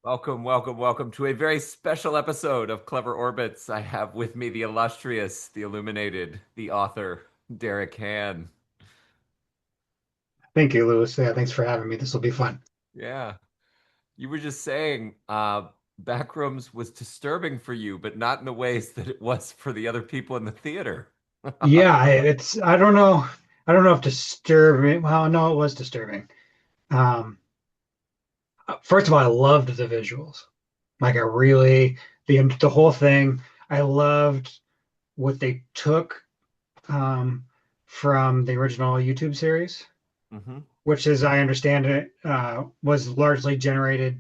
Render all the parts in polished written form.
Welcome, welcome, welcome to a very special episode of Clever Orbits. I have with me the illustrious, the illuminated, the author, Derek Hann. Thank you, Lewis. Yeah, thanks for having me. This will be fun. Yeah, you were just saying Backrooms was disturbing for you, but not in the ways that it was for the other people in the theater. Yeah, it's I don't know if disturbing. Well, no, it was disturbing. Um, First of all, I loved the visuals. Like I really the whole thing. I loved what they took um, from the original YouTube series, hmm which, as I understand it, was largely generated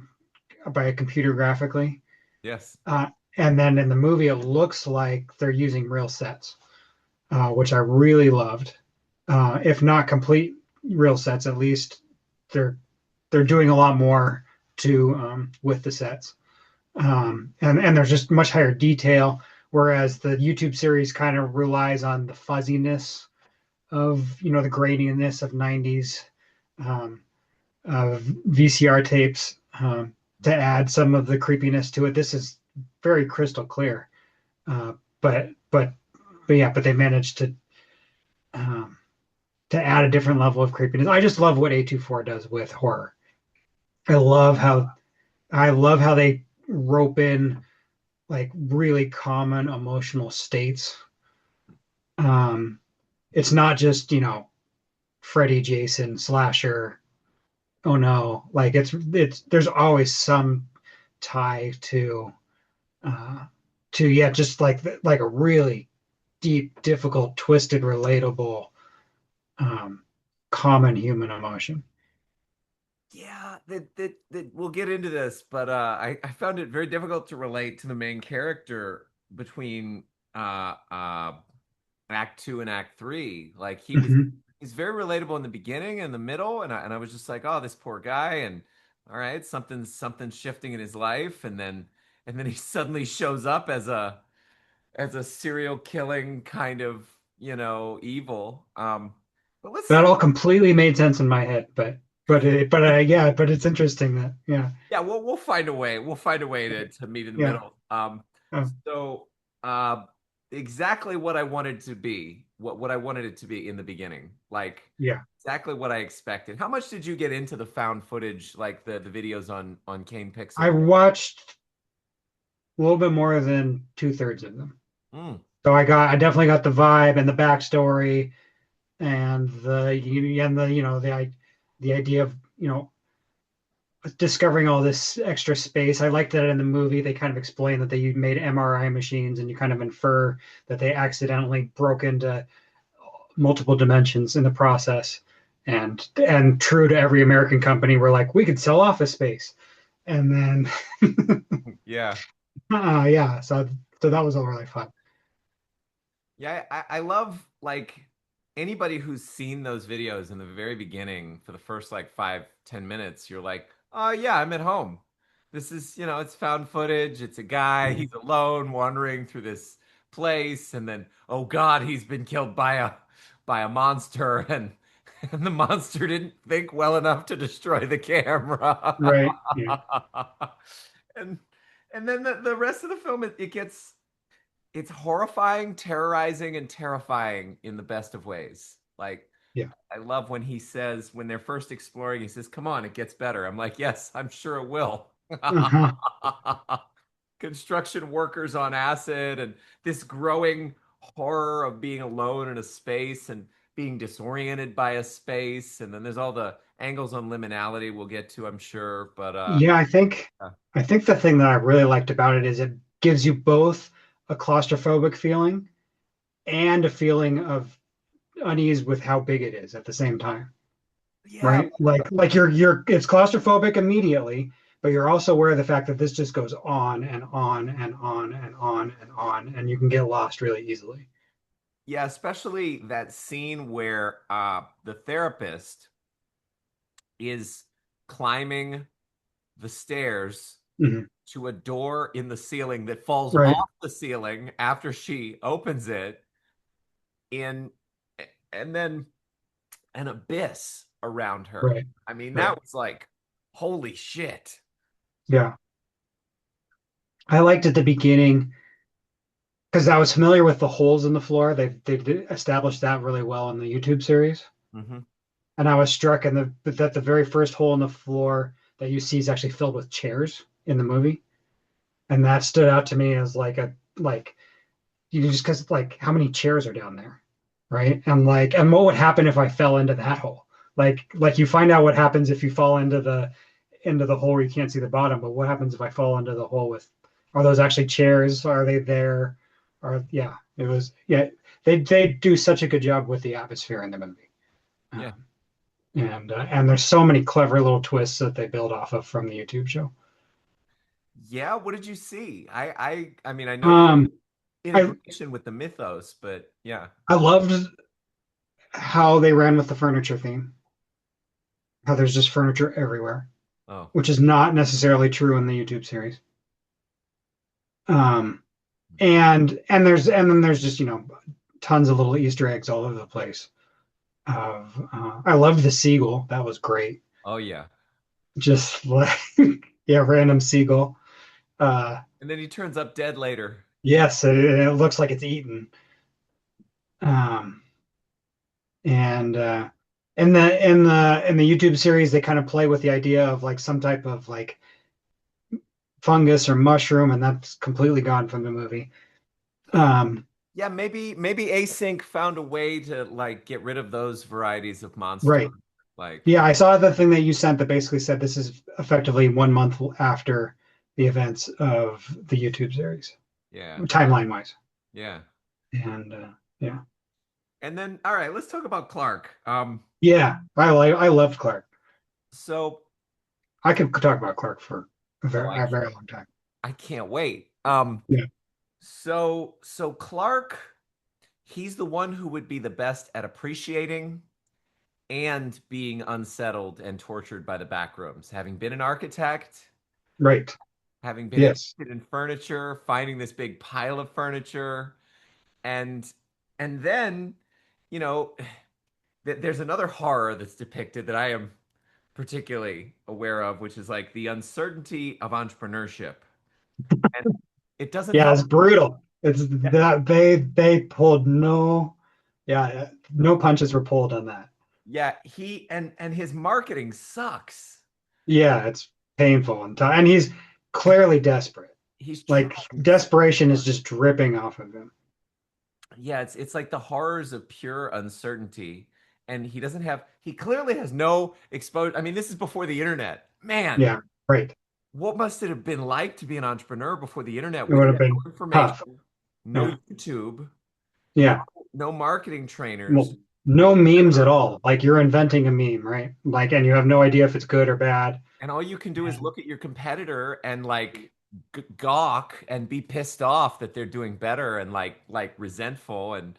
by a computer graphically. Yes. Uh, and then in the movie, it looks like they're using real sets. Which I really loved. If not complete real sets, at least they're they're doing a lot more to with the sets, and there's just much higher detail. Whereas the YouTube series kind of relies on the fuzziness of the graininess of '90s um, of VCR tapes to add some of the creepiness to it. This is very crystal clear, uh, but but but they managed um, to add a different level of creepiness. I just love what A24 does with horror. I love how I love how they rope in like really common emotional states. Um, it's not just, Freddy, Jason, slasher. Oh no, like it's there's always some tie uh to just like a really deep, difficult, twisted, relatable um common human emotion. Yeah, that we'll get into this, but I found it very difficult to relate to the main character between Act Two and Act Three. Like Mhm. he's very relatable in the beginning and the middle, and I was just like, oh, this poor guy, and all right, something's shifting in his life, and then he suddenly shows up as a serial killing kind of evil. But let's That all completely made sense in my head, but it's interesting that Yeah, we'll find a way. We'll find a way to meet in the yeah middle. oh, So uh, exactly what I wanted to be, what I wanted it to be in the beginning, like yeah. exactly what I expected. How much did you get into the found footage, like the videos on Kane I Pixel? watched a little bit more than two-thirds of them, Mm, so I definitely got the vibe and the backstory and the idea of discovering all this extra space. I liked that in the movie they kind of explained that they made MRI machines, and you kind of infer that they accidentally broke into multiple dimensions in the process. And true to every American company, we're like, we could sell office space. And then yeah. yeah, so that was all really fun. Yeah, I love like anybody who's seen those videos in the very beginning for the first like 5, 10 minutes, you're like, oh yeah, I'm at home. This is, it's found footage. It's a guy, Yeah. he's alone wandering through this place, and then, oh God, he's been killed by a monster, and the monster didn't think well enough to destroy the camera. Right. Yeah. And and then the rest of the film it gets it's horrifying, terrorizing, and terrifying in the best of ways. Like, Yeah. I love when he says, when they're first exploring, he says, come on, it gets better. I'm like, yes, I'm sure it will. Uh-huh. Construction workers on acid and this growing horror of being alone in a space and being disoriented by a space. And then there's all the angles on liminality we'll get to, I'm sure. But Yeah, I think the thing that I really liked about it is it gives you both a claustrophobic feeling and a feeling of unease with how big it is at the same time. yeah, Right? Like you're it's claustrophobic immediately, but you're also aware of the fact that this just goes on and on and on and on and on, and you can get lost really easily. yeah, especially that scene where the therapist is climbing the stairs Mhm. to a door in the ceiling that falls Right, off the ceiling after she opens it in and then an abyss around her. right, I mean, right. that was like, holy shit. Yeah. I liked at the beginning because I was familiar with the holes in the floor. They established that really well in the YouTube series, Hmm. and I was struck in that the very first hole in the floor that you see is actually filled with chairs in the movie, and that stood out to me as like you just because like how many chairs are down there, right? And like and what would happen if I fell into that hole? Like you find out what happens if you fall into the hole where you can't see the bottom, but what happens if I fall into the hole with are those actually chairs? Are they there? Or yeah, it was yeah. They do such a good job with the atmosphere in the movie, Yeah. and there's so many clever little twists that they build off of from the YouTube show. Yeah, what did you see? I mean, I noticed Um, I integration with the mythos, but yeah. I loved how they ran with the furniture theme. How there's just furniture everywhere, Oh. which is not necessarily true in the YouTube series. Um, and then there's just tons of little Easter eggs all over the place. I loved the seagull. That was great. Oh yeah. Just like yeah, random seagull. And then he turns up dead later. Yes, it looks like it's eaten. Um, and in the YouTube series, they kind of play with the idea of like some type of like fungus or mushroom, and that's completely gone from the movie. Um, Yeah, maybe Async found a way to like get rid of those varieties of monster. right. Like, Yeah, I saw the thing that you sent that basically said this is effectively 1 month after the events of the YouTube series, yeah, timeline wise. yeah. And yeah, And then, all right, let's talk about Clark. yeah, I loved Clark. So, I could talk about Clark for oh, I a can't, very long time. I can't wait. Yeah, So Clark, he's the one who would be the best at appreciating and being unsettled and tortured by the backrooms, having been an architect, right. having been Yes, interested in furniture, finding this big pile of furniture, and and then, you know, there's another horror that's depicted that I am particularly aware of, which is like the uncertainty of entrepreneurship. And it doesn't yeah, help. it's brutal. It's Yeah, that they pulled no, yeah, no punches were pulled on that. yeah, he and his marketing sucks. Yeah, it's painful and he's clearly desperate. He's Like trying so desperation is hard. just dripping off of him. Yeah, it's like the horrors of pure uncertainty. And he clearly has no exposure. I mean, this is before the internet. Man, Yeah, right. what must it have been like to be an entrepreneur before the internet It where would you have had been no tough. information, no Yeah. YouTube, no Yeah. no marketing trainers, Well, no memes at ever. all. Like you're inventing a meme, right? Like, and you have no idea if it's good or bad. And all you can do is And look at your competitor and like gawk and be pissed off that they're doing better and like resentful and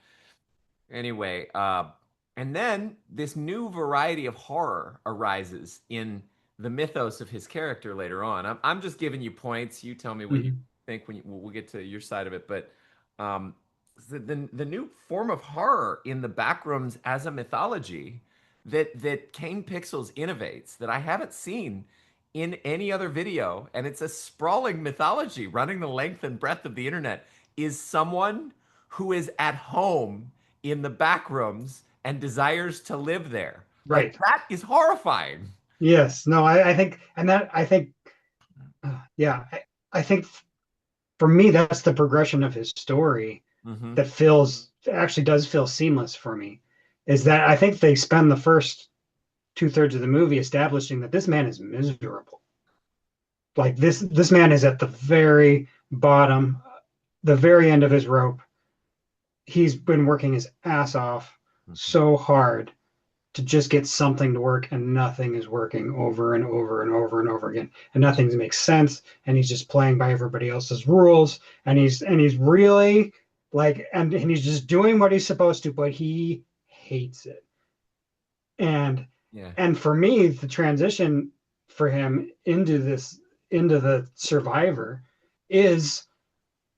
anyway, and then this new variety of horror arises in the mythos of his character later on. I'm just giving you points. You tell me what you mhm. think when we'll get to your side of it. But um, the new form of horror in the backrooms as a mythology that Kane Pixels innovates that I haven't seen in any other video, and it's a sprawling mythology running the length and breadth of the internet, is someone who is at home in the back rooms and desires to live there. Like Right. that is horrifying. Yes. No, I think, and that I think, yeah, I think for me, that's the progression of his story Hmm. that feels actually does feel seamless for me. Is that I think they spend the first 2/3 of the movie establishing that this man is miserable. Like this man is at the very bottom, the very end of his rope. He's been working his ass off so hard to just get something to work, and nothing is working over and over and over and over again, and nothing makes sense, and he's just playing by everybody else's rules, and he's really like and he's just doing what he's supposed to, but he hates it. and Yeah. and for me, the transition for him into the survivor is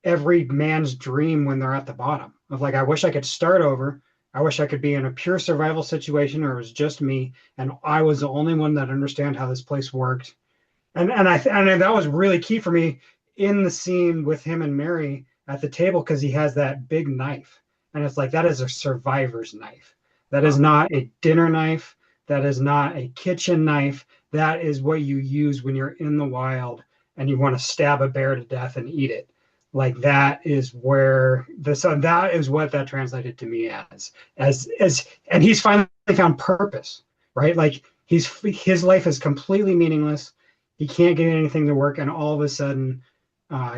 every man's dream when they're at the bottom of like, I wish I could start over. I wish I could be in a pure survival situation where it was just me and I was the only one that understand how this place worked. And that was really key for me in the scene with him and Mary at the table because he has that big knife. And it's like, that is a survivor's knife. That Huh. is not a dinner knife. That is not a kitchen knife. That is what you use when you're in the wild and you want to stab a bear to death and eat it. Like that is where that is what that translated to me as and he's finally found purpose, right? Like his life is completely meaningless. He can't get anything to work, and all of a sudden,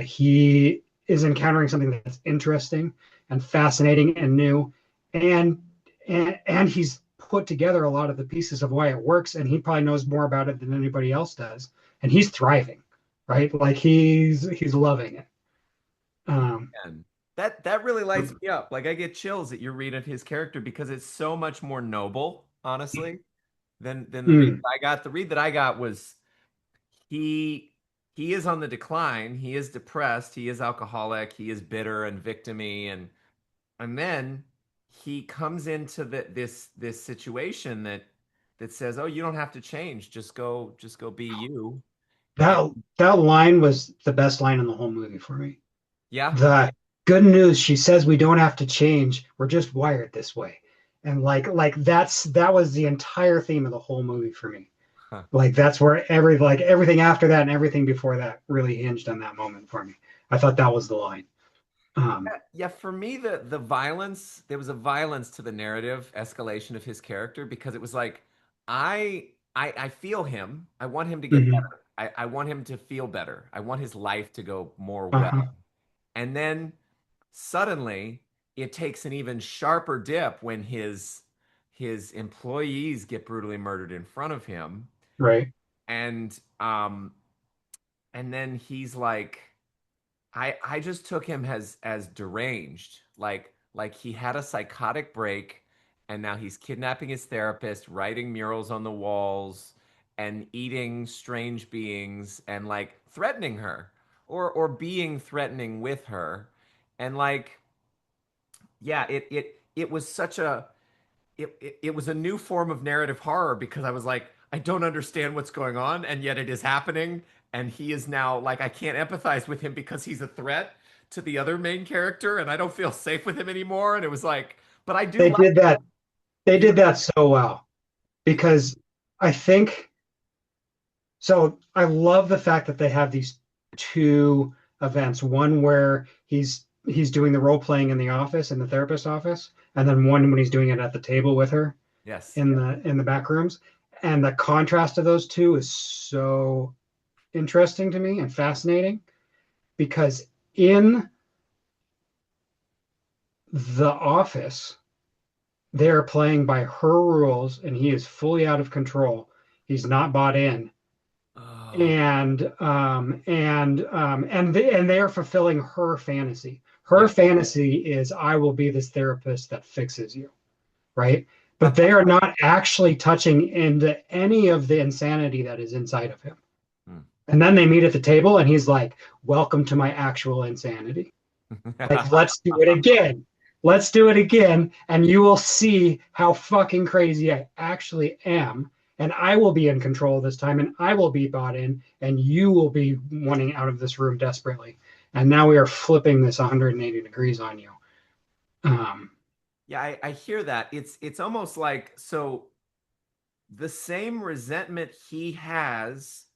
he is encountering something that's interesting and fascinating and new, and and he's put together a lot of the pieces of why it works, and he probably knows more about it than anybody else does, and he's thriving, right? Like he's loving it. Um, And that really lights me up. Like I get chills at your read of his character because it's so much more noble, honestly, than the read mm, that I got. The read that I got was he he is on the decline. He is depressed. He is alcoholic. He is bitter and victimy, and then he comes into this situation that says, "Oh, you don't have to change. Just go be you." And that line was the best line in the whole movie for me. yeah, The good news, she says we don't have to change. We're just wired this way. And that was the entire theme of the whole movie for me. huh. Like that's where everything after that and everything before that really hinged on that moment for me. I thought that was the line. Um, Yeah, for me, the violence, there was a violence to the narrative escalation of his character because it was like, I feel him. I want him to get mhm. better. I want him to feel better. I want his life to go more well. Uh-huh. And then suddenly it takes an even sharper dip when his employees get brutally murdered in front of him. Right. And and then he's like, I just took him as deranged. Like he had a psychotic break and now he's kidnapping his therapist, writing murals on the walls and eating strange beings and like threatening her or being threatening with her. And like yeah, it was such a it was a new form of narrative horror because I was like, I don't understand what's going on, and yet it is happening. And he is now like, I can't empathize with him because he's a threat to the other main character, and I don't feel safe with him anymore. And it was like, but I do They like did that. They he. did that so well because I think so. I love the fact that they have these two events. One where he's doing the role playing in the office, in the therapist office, and then one when he's doing it at the table with her Yes, in the back rooms. And the contrast of those two is so interesting to me and fascinating because in the office, they're playing by her rules and he is fully out of control. He's not bought in. oh And they are fulfilling her fantasy. Her yeah. fantasy is I will be this therapist that fixes you, right? But they are not actually touching into any of the insanity that is inside of him. And then they meet at the table and he's like, welcome to my actual insanity. Like, let's do it again. Let's do it again. And you will see how fucking crazy I actually am. And I will be in control this time and I will be bought in and you will be wanting out of this room desperately. And now we are flipping this 180 degrees on you. Um, Yeah, I hear that. It's almost like so the same resentment he has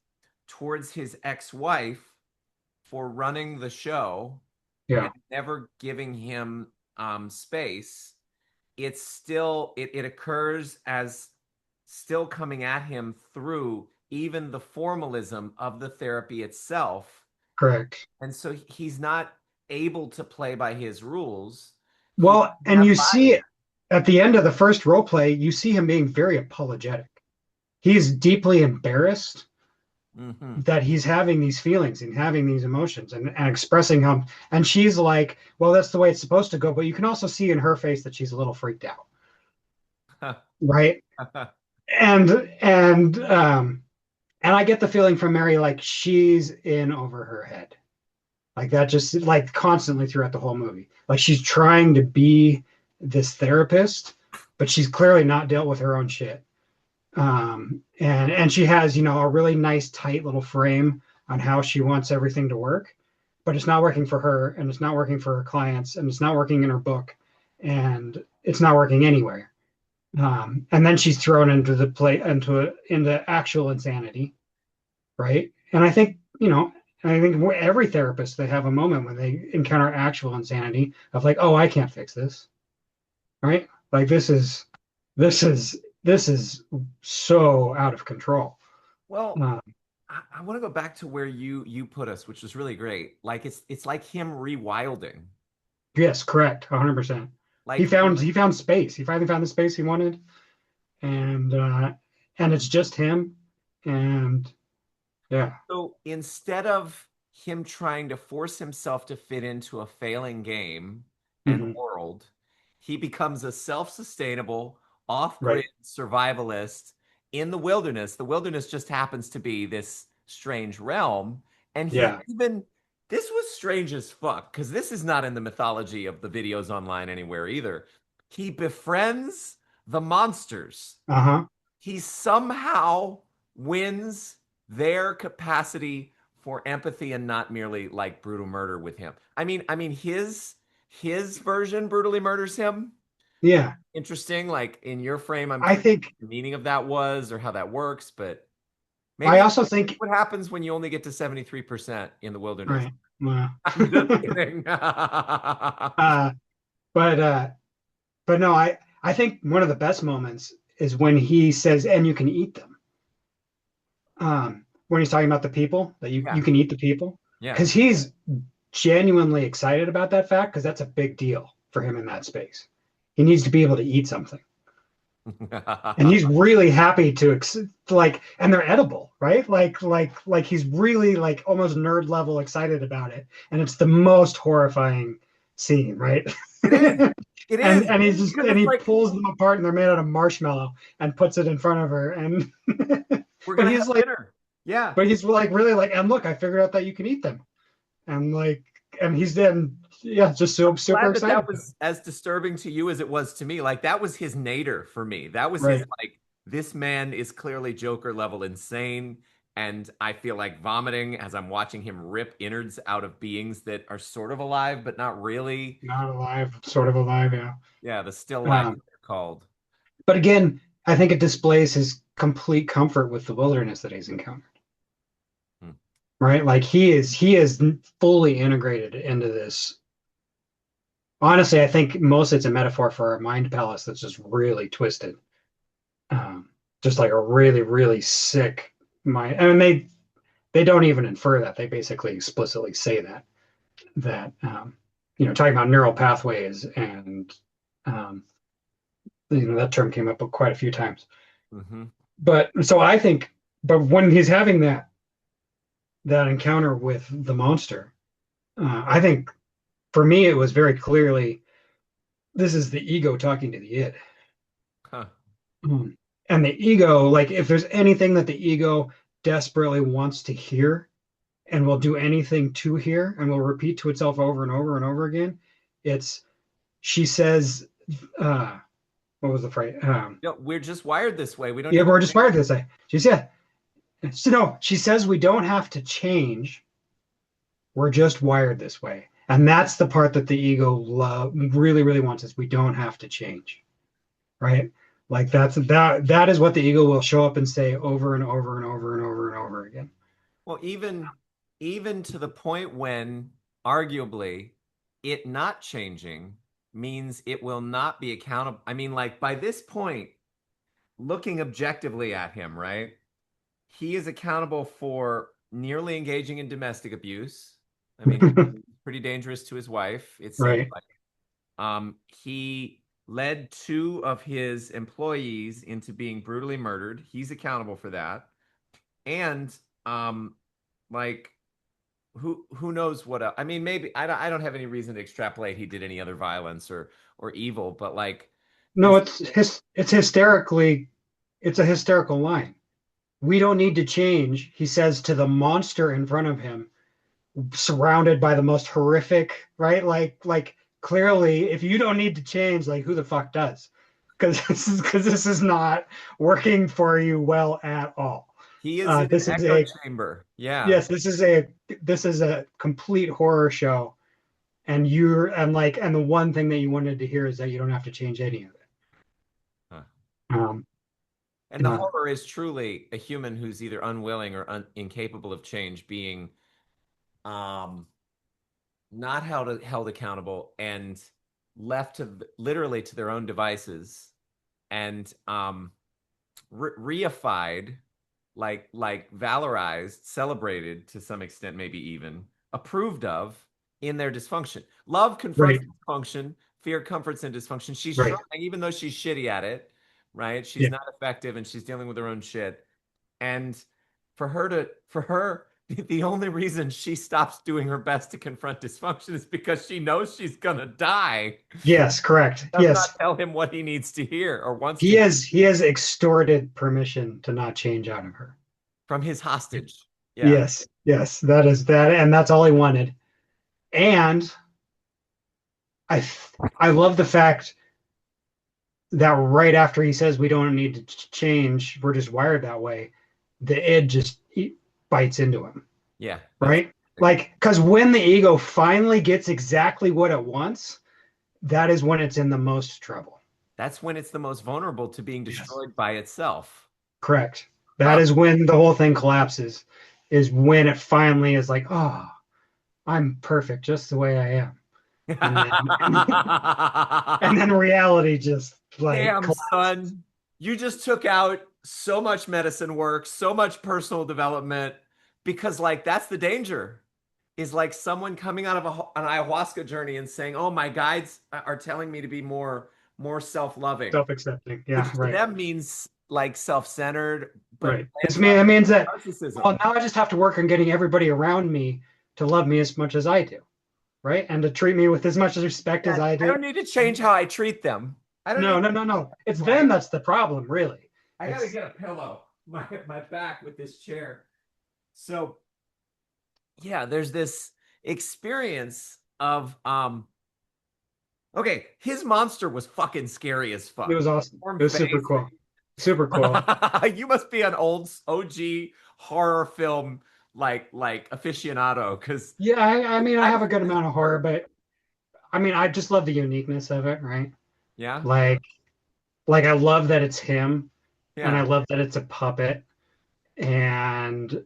towards his ex-wife for running the show yeah, and never giving him space, it's still it occurs as still coming at him through even the formalism of the therapy itself. correct. And so he's not able to play by his rules. He Well, doesn't and have you see buy-in. it at the end of the first role play, you see him being very apologetic. He's deeply embarrassed Hmm. that he's having these feelings and having these emotions and expressing them. And she's like, well, that's the way it's supposed to go. But you can also see in her face that she's a little freaked out. Right. And and um and I get the feeling from Mary like she's in over her head. Like that just like constantly throughout the whole movie. Like she's trying to be this therapist, but she's clearly not dealt with her own shit. And she has, a really nice tight little frame on how she wants everything to work. but it's not working for her, and it's not working for her clients, and it's not working in her book, and it's not working anywhere. And then she's thrown into the play into actual insanity, right? And I think every therapist, they have a moment when they encounter actual insanity of like, oh, I can't fix this, right? Like this is so out of control. Well, Uh, I want to go back to where you put us, which was really great. Like it's like him rewilding. yes, correct, 100%. He Like found he found space. He finally found the space he wanted, and it's just him, and yeah. so instead of him trying to force himself to fit into a failing game and Hmm. world, he becomes a self-sustainable, off-grid Right. survivalist in the wilderness. The wilderness just happens to be this strange realm. And he Yeah. even, this was strange as fuck, because this is not in the mythology of the videos online anywhere either. He befriends the monsters. Uh-huh. He somehow wins their capacity for empathy and not merely like brutal murder with him. I mean his version brutally murders him. Yeah. Interesting. Like in your frame, I'm I curious think what the meaning of that was or how that works, but I maybe also think what happens when you only get to 73% in the wilderness. right. Well, I'm just kidding. uh, but no, I think one of the best moments is when he says, "And you can eat them." When he's talking about the people that you Yeah, can eat the people, yeah. because he's genuinely excited about that fact, because that's a big deal for him in that space. He needs to be able to eat something, and he's really happy to like, and they're edible, right? Like he's really like almost nerd level excited about it, and it's the most horrifying scene, right? It is. It is. Because And it's he like pulls them apart, and they're made out of marshmallow, and puts it in front of her, and we're but gonna he's have like, dinner. Yeah. but he's like really like, and look, I figured out that you can eat them, and like, and he's then yeah, just so super Glad that excited that about was as disturbing to you as it was to me. Like that was his nadir for me. That it. was his Right. like, this man is clearly Joker level insane. And I feel like vomiting as I'm watching him rip innards out of beings that are sort of alive, but not really. Not alive, sort of alive, yeah. Yeah, the still life Um, they're called. but again, I think it displays his complete comfort with the wilderness that he's encountered. Hmm. Right, like he is fully integrated into this. Honestly, I think most it's a metaphor for a mind palace that's just really twisted, um, just like a really really sick mind. I mean, they don't even infer that; they basically explicitly say that talking about neural pathways, and um, that term came up quite a few times. Hmm. But so I think, but when he's having that encounter with the monster, I think for me it was very clearly this is the ego talking to the id. Huh. Mm. And the ego, like if there's anything that the ego desperately wants to hear and will do anything to hear and will repeat to itself over and over and over again, it's she says, uh, what was the phrase? No, we're just wired this way. We don't Yeah, need to we're just change. wired this way. She said, so no, she says we don't have to change. We're just wired this way. And that's the part that the ego really, really wants is we don't have to change, right? Like that is what the ego will show up and say over and over and over and over and over again. Well, even to the point when arguably it not changing means it will not be accountable. I mean, like by this point, looking objectively at him, right? He is accountable for nearly engaging in domestic abuse. I mean, he's pretty dangerous to his wife, it seems Right. like. He led two of his employees into being brutally murdered. He's accountable for that. And um, like who knows what else? I mean, maybe I don't have any reason to extrapolate he did any other violence or evil, but like No, this. it's hysterically it's a hysterical line. We don't need to change, he says to the monster in front of him, surrounded by the most horrific, right? Like clearly, if you don't need to change, like who the fuck does? Because this is not working for you well at all. He is in an This is echo a chamber. Yeah. yes, this is a complete horror show, and the one thing that you wanted to hear is that you don't have to change any of it. Huh. Um, And the uh, horror is truly a human who's either unwilling or incapable of change being um not held accountable and left to literally to their own devices and reified, like valorized, celebrated to some extent, maybe even approved of in their dysfunction. Love confronts right, dysfunction, fear comforts in dysfunction. She's right. trying, even though she's shitty at it, right? She's Yeah. not effective and she's dealing with her own shit. And for her, the only reason she stops doing her best to confront dysfunction is because she knows she's gonna die. Yes, correct. Does not Yes. tell him what he needs to hear or wants to He hear has extorted permission to not change out of her. from his hostage. Yeah. Yes, yes, that is that, and that's all he wanted. And I love the fact that right after he says we don't need to change, we're just wired that way, the id just bites into him, Yeah, that's right? Like, because when the ego finally gets exactly what it wants, that is when it's in the most trouble. that's when it's the most vulnerable to being Yes. destroyed by itself. Correct. That Huh. is when the whole thing collapses, is when it finally is like, oh, I'm perfect just the way I am. And then reality just like Damn, collapses. son. You just took out so much medicine work, so much personal development, because like that's the danger. Is like someone coming out of an ayahuasca journey and saying, "Oh, my guides are telling me to be more self-loving," Self-accepting. Yeah, which to right. them means like self-centered, but Right. ends It up means that, well, narcissism. now I just have to work on getting everybody around me to love me as much as I do, right? And to treat me with as much respect as Yeah, I I do. don't need to change how I treat them. I don't No, need no, no, no. It's them right. that's the problem, really. I gotta It's get a pillow. My back with this chair. So yeah, there's this experience of okay, his monster was fucking scary as it fuck. was awesome. Warm It was super face. cool. Super cool. You must be an old OG horror film like aficionado because Yeah, I mean, I I've have a seen good this amount of horror, horror. but I mean, I just love the uniqueness of it, right? Yeah, Like, I love that it's him, and I yeah. love that it's a puppet, and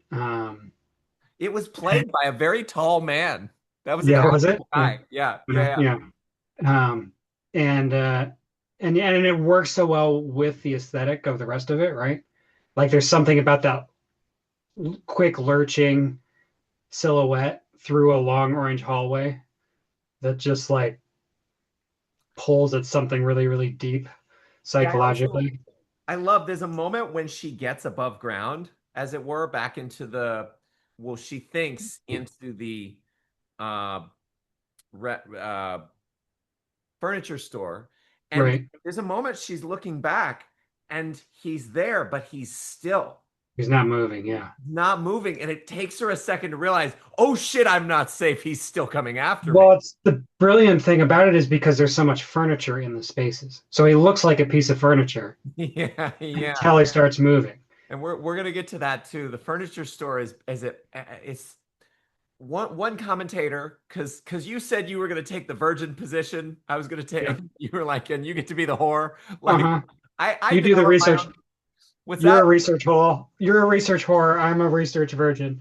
It was played by a very tall man. That was an yeah, was it? actual Yeah, guy. Yeah, yeah, yeah, yeah. Um, and and it works so well with the aesthetic of the rest of it, right? Like, there's something about that quick lurching silhouette through a long orange hallway that just like pulls at something really, really deep yeah. psychologically. I love there's a moment when she gets above ground, as it were, back into the well, she thinks into the uh, re, furniture store. And Right. there's a moment she's looking back and he's there, but he's still He's not moving. Yeah. not moving. And it takes her a second to realize, oh shit, I'm not safe. He's still coming after me. Well, it's the brilliant thing about it is because there's so much furniture in the spaces. So he looks like a piece of furniture Yeah, yeah. until he starts moving. And we're gonna get to that too. The furniture store is it's one commentator because you said you were going to take the virgin position. I was going to Yeah. take you were like, and you get to be the whore. Like Uh-huh. I You do the developed my research. own. What's You're that? a research hole. You're a research whore. I'm a research virgin.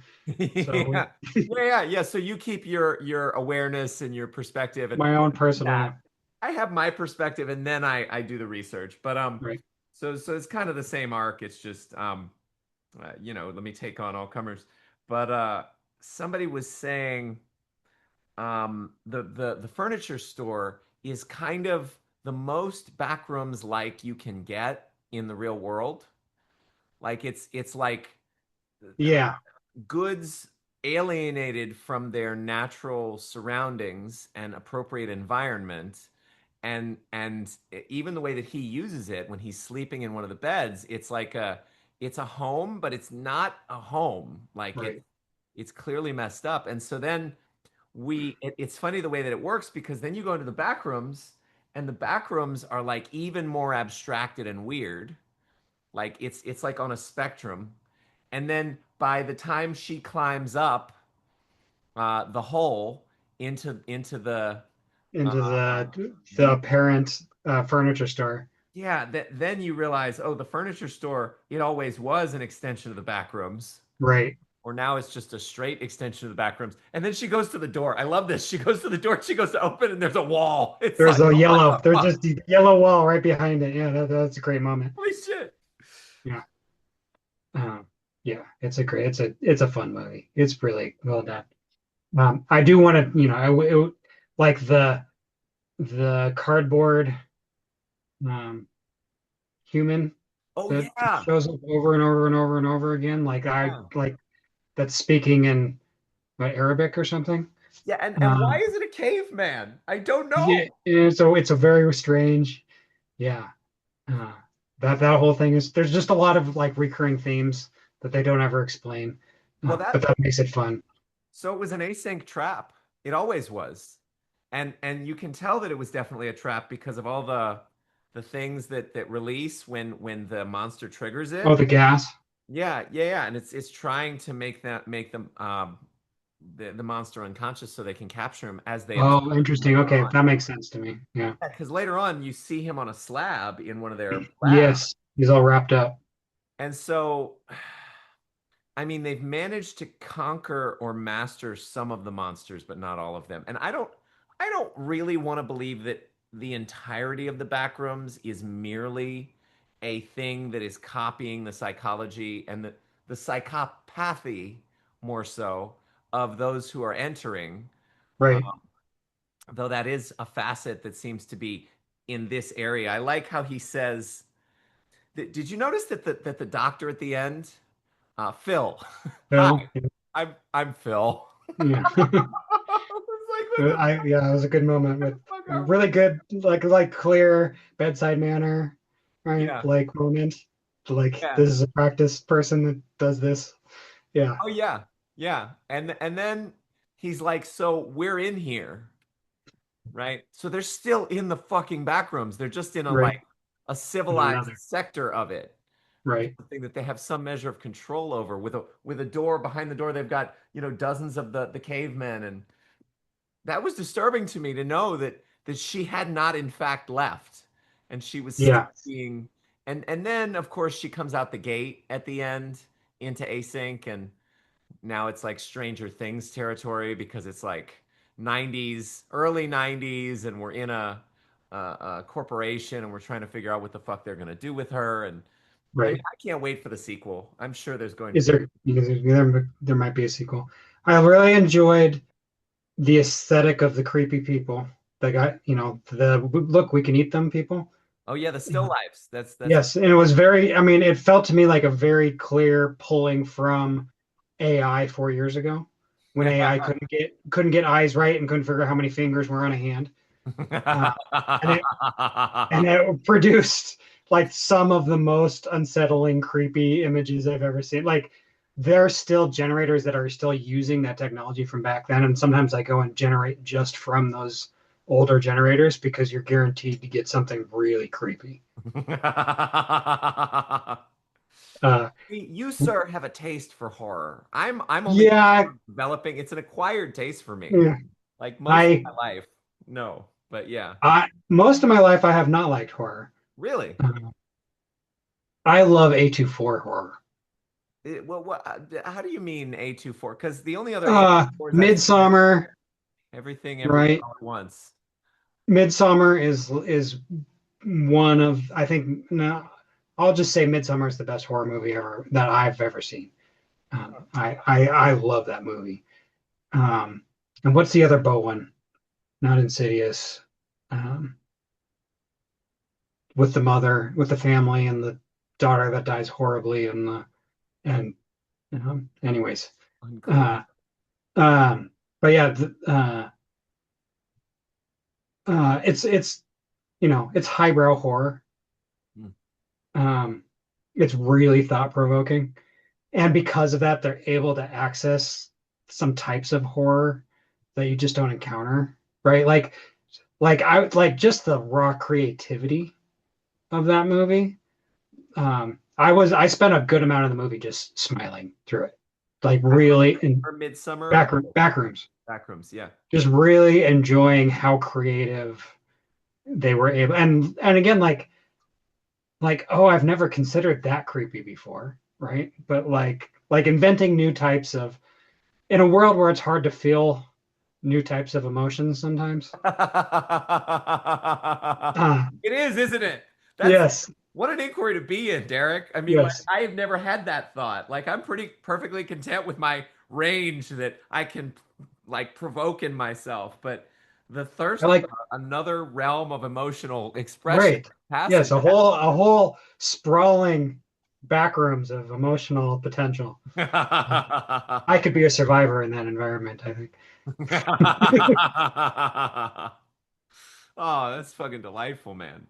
So Yeah, yeah. So you keep your awareness and your perspective, and my own personal, that yeah. I have my perspective, and then I do the research. But Right. so it's kind of the same arc. It's just let me take on all comers. But somebody was saying the furniture store is kind of the most backrooms like you can get in the real world. Like it's like Yeah. goods alienated from their natural surroundings and appropriate environment. And even the way that he uses it when he's sleeping in one of the beds, it's a home, but it's not a home. Like Right. it's clearly messed up. And so then it's funny the way that it works because then you go into the back rooms and the back rooms are like even more abstracted and weird. Like it's like on a spectrum. And then by the time she climbs up the hole into the uh, into the apparent furniture store. yeah, then you realize, oh, the furniture store, it always was an extension of the back rooms. Right. Or now it's just a straight extension of the back rooms. And then she goes to the door. I love this. She goes to the door, she goes to open, and there's a wall. It's There's like, a oh, what yellow. the There's fuck? just the yellow wall right behind it. Yeah, that's a great moment. Holy shit. Yeah. Um, yeah, it's a fun movie. It's really well done. I do want to, like the cardboard um, human Oh that yeah. shows up over and over and over and over again. Like I Yeah. like that's speaking in what, Arabic or something. Yeah, and why Um, is it a caveman? I don't know. yeah, it's a very strange. Yeah, uh, that whole thing is there's just a lot of like recurring themes that they don't ever explain, Well, but that that makes it fun. so it was an async trap. It always was. And you can tell that it was definitely a trap because of all the things that release when the monster triggers Oh, it. the gas. Yeah, yeah, yeah. And it's trying to make them the monster unconscious so they can capture him as they observe Oh, him interesting. later Okay, on. that makes sense to me. Yeah. Because later on you see him on a slab in one of their labs. Yes, he's all wrapped up. And so I mean, they've managed to conquer or master some of the monsters, but not all of them. And I don't really want to believe that the entirety of the backrooms is merely a thing that is copying the psychology and the psychopathy more so of those who are entering. Uh, Right. though that is a facet that seems to be in this area. I like how he says, did you notice that the doctor at the end, Phil, hi, Phil. I'm Phil. Yeah. I was like, what the Yeah, it was a good moment with fuck a up? really good, like clear bedside manner, right? Yeah, Like moment. Like yeah. this is a practice person that does this. Yeah. Oh yeah, yeah. And then he's like, so we're in here, right? So they're still in the fucking back rooms. They're just in a Right. like a And civilized another. sector of it. Right. Something that they have some measure of control over with a door behind the door they've got dozens of the cavemen, and that was disturbing to me to know that she had not in fact left and she was still Yeah. being, and then of course she comes out the gate at the end into async, and now it's like Stranger Things territory because it's like 90s, early 90s, and we're in a corporation and we're trying to figure out what the fuck they're going to do with her. And I mean, Right. I can't wait for the sequel. I'm sure there's going to Is be. there because there might be a sequel. I really enjoyed the aesthetic of the creepy people. That got, the look, we can eat them people. Oh yeah, the still lives. That's Yes, and it was very, I mean, it felt to me like a very clear pulling from AI 4 years ago when AI couldn't get eyes right and couldn't figure out how many fingers were on a hand. Uh, and it produced like some of the most unsettling, creepy images I've ever seen. Like there are still generators that are still using that technology from back then, and sometimes I go and generate just from those older generators because you're guaranteed to get something really creepy. Uh, You, sir, have a taste for horror. I'm only yeah, developing. It's an acquired taste for me. yeah. Like most of I, my life. No, but yeah. I most of my life I have not liked horror. Really? I love A24 horror. Well, how do you mean A24? Because the only other A24s I've seen are Midsummer, Everything Everywhere right? All at Once. Midsummer is one of, I think, no, I'll just say Midsummer is the best horror movie ever that I've ever seen. I love that movie. Um, and what's the other Bo one? Not Insidious. Um, with the mother, with the family, and the daughter that dies horribly, and anyways, Unclear. uh, um, but yeah, it's it's highbrow horror. Hmm. Um, it's really thought provoking, and because of that, they're able to access some types of horror that you just don't encounter, right? Like just the raw creativity of that movie. I spent a good amount of the movie just smiling through it, like really in Or Midsummer? back rooms, Backrooms, yeah. just really enjoying how creative they were able. And again, like oh, I've never considered that creepy before, right? But like inventing new types of in a world where it's hard to feel new types of emotions sometimes. Ah, It is, isn't it? That's yes, what an inquiry to be in, Derek. I mean, like yes. I have never had that thought. Like I'm pretty perfectly content with my range that I can like provoke in myself, but the I thirst for like another realm of emotional expression, right. Yes, capacity. a whole sprawling backrooms of emotional potential. I could be a survivor in that environment, I think. Oh, that's fucking delightful, man.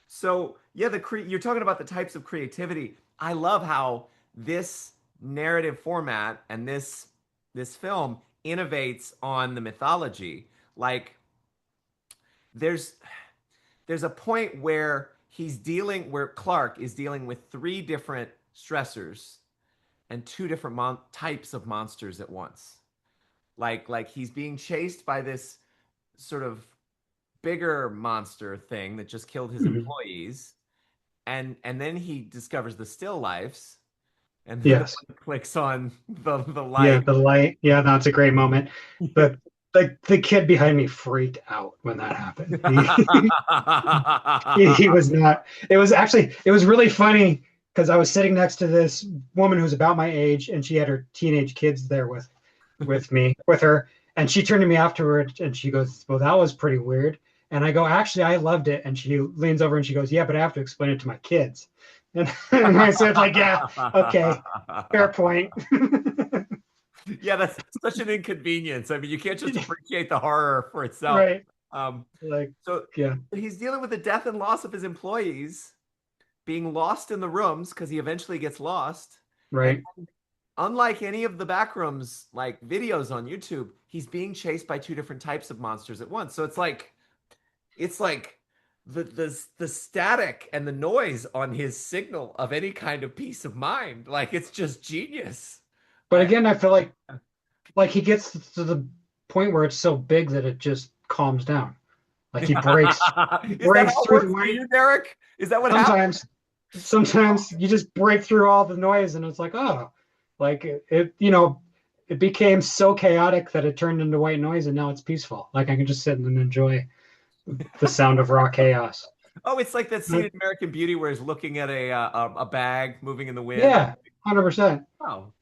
So yeah, you're talking about the types of creativity. I love how this narrative format and this film innovates on the mythology. Like there's there's a point where where Clark is dealing with three different stressors and two different types of monsters at once. Like he's being chased by this sort of bigger monster thing that just killed his Mhm. employees, and then he discovers the still lifes, and then the Yes. one clicks on the Yeah, light. the light. Yeah, that's a great moment. But the kid behind me freaked out when that happened. He was not. It was actually it was really funny because I was sitting next to this woman who's about my age, and she had her teenage kids there with her, and she turned to me afterward and she goes, "Well, that was pretty weird." And I go, "Actually, I loved it." And she leans over and she goes, "Yeah, but I have to explain it to my kids." And I said, "Like, yeah, okay, fair point." Yeah, that's such an inconvenience. I mean, you can't just appreciate the horror for itself. Right. Um, Like, so yeah, he's dealing with the death and loss of his employees, being lost in the rooms because he eventually gets lost. And right. unlike any of the backrooms like videos on YouTube, he's being chased by two different types of monsters at once. So it's like the static and the noise on his signal of any kind of peace of mind. Like it's just genius. But I again, I feel like he gets to the point where it's so big that it just calms down. Like Is he that breaks how it through the works for white. you, Derek? Is that what happened? Sometimes you just break through all the noise and it's like, oh, like it became so chaotic that it turned into white noise and now it's peaceful. Like I can just sit and enjoy the sound of raw chaos. Oh, it's like that scene But in American Beauty where he's looking at a bag moving in the wind. yeah, 100%. Oh,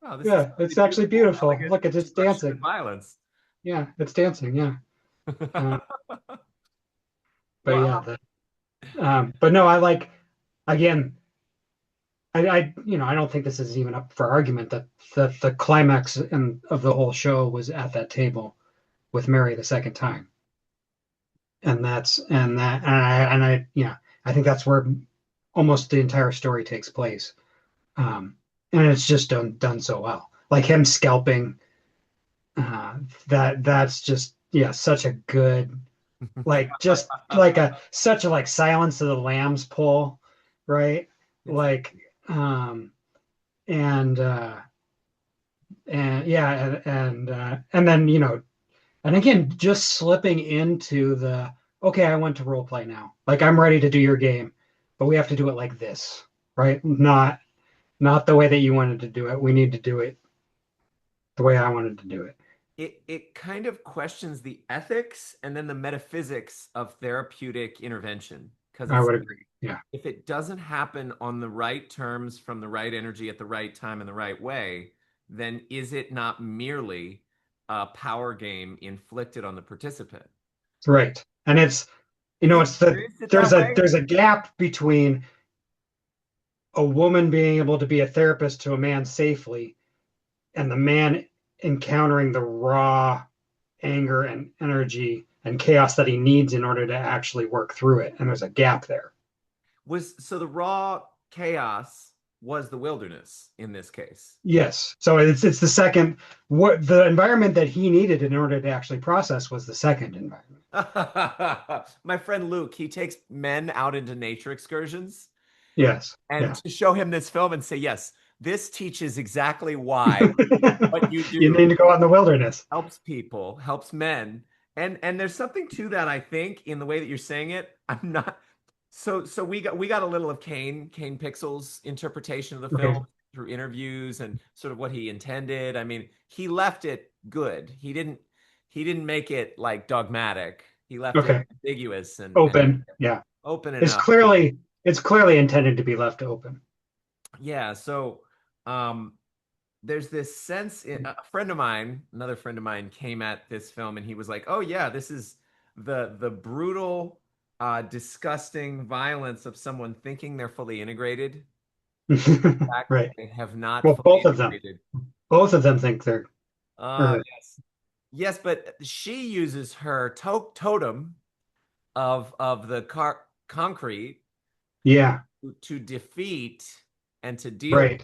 oh, this is Yeah, really it's actually beautiful, beautiful. elegant Look, it's expression of dancing. violence. Yeah, it's dancing. Yeah. Uh, but Wow. yeah, but no, I like again. I don't think this is even up for argument that the climax of the whole show was at that table with Mary the second time, and I think that's where almost the entire story takes place, um, and it's just done so well. Like him scalping, that's just yeah, such a good just like a such a like Silence of the Lambs pull, right? It's Like um and yeah and then and again just slipping into the okay, I want to role play now, like I'm ready to do your game, but we have to do it like this, right? Not the way that you wanted to do it. We need to do it the way I wanted to do it. it kind of questions the ethics and then the metaphysics of therapeutic intervention because I it's would like, agree. Yeah. if it doesn't happen on the right terms from the right energy at the right time in the right way, then is it not merely a power game inflicted on the participant? Right. And it's Have you it's the experienced it that way? there's a gap between a woman being able to be a therapist to a man safely and the man encountering the raw anger and energy and chaos that he needs in order to actually work through it. And there's a gap there. Was so the raw chaos was the wilderness in this case. Yes. So it's the second what the environment that he needed in order to actually process was the second environment. My friend Luke, he takes men out into nature excursions, Yes. and Yeah. to show him this film and say, yes, this teaches exactly why what you You do need to go out in the wilderness. helps people, helps men. And there's something to that, I think, in the way that you're saying it. I'm not so we got a little of Kane Pixel's interpretation of the film Okay. through interviews and sort of what he intended. I mean, he left it good. He didn't make it like dogmatic. He left it Okay. ambiguous and Open. Yeah. open It's enough. clearly it's clearly intended to be left open. Yeah, so um there's this sense a friend of mine, another friend of mine came at this film and he was like, "Oh yeah, this is the brutal disgusting violence of someone thinking they're fully integrated. In fact, Right. they have not Well, fully both of them. integrated." Both of them think they're or Yes. Yes, but she uses her totem of the concrete yeah, to defeat and to deal with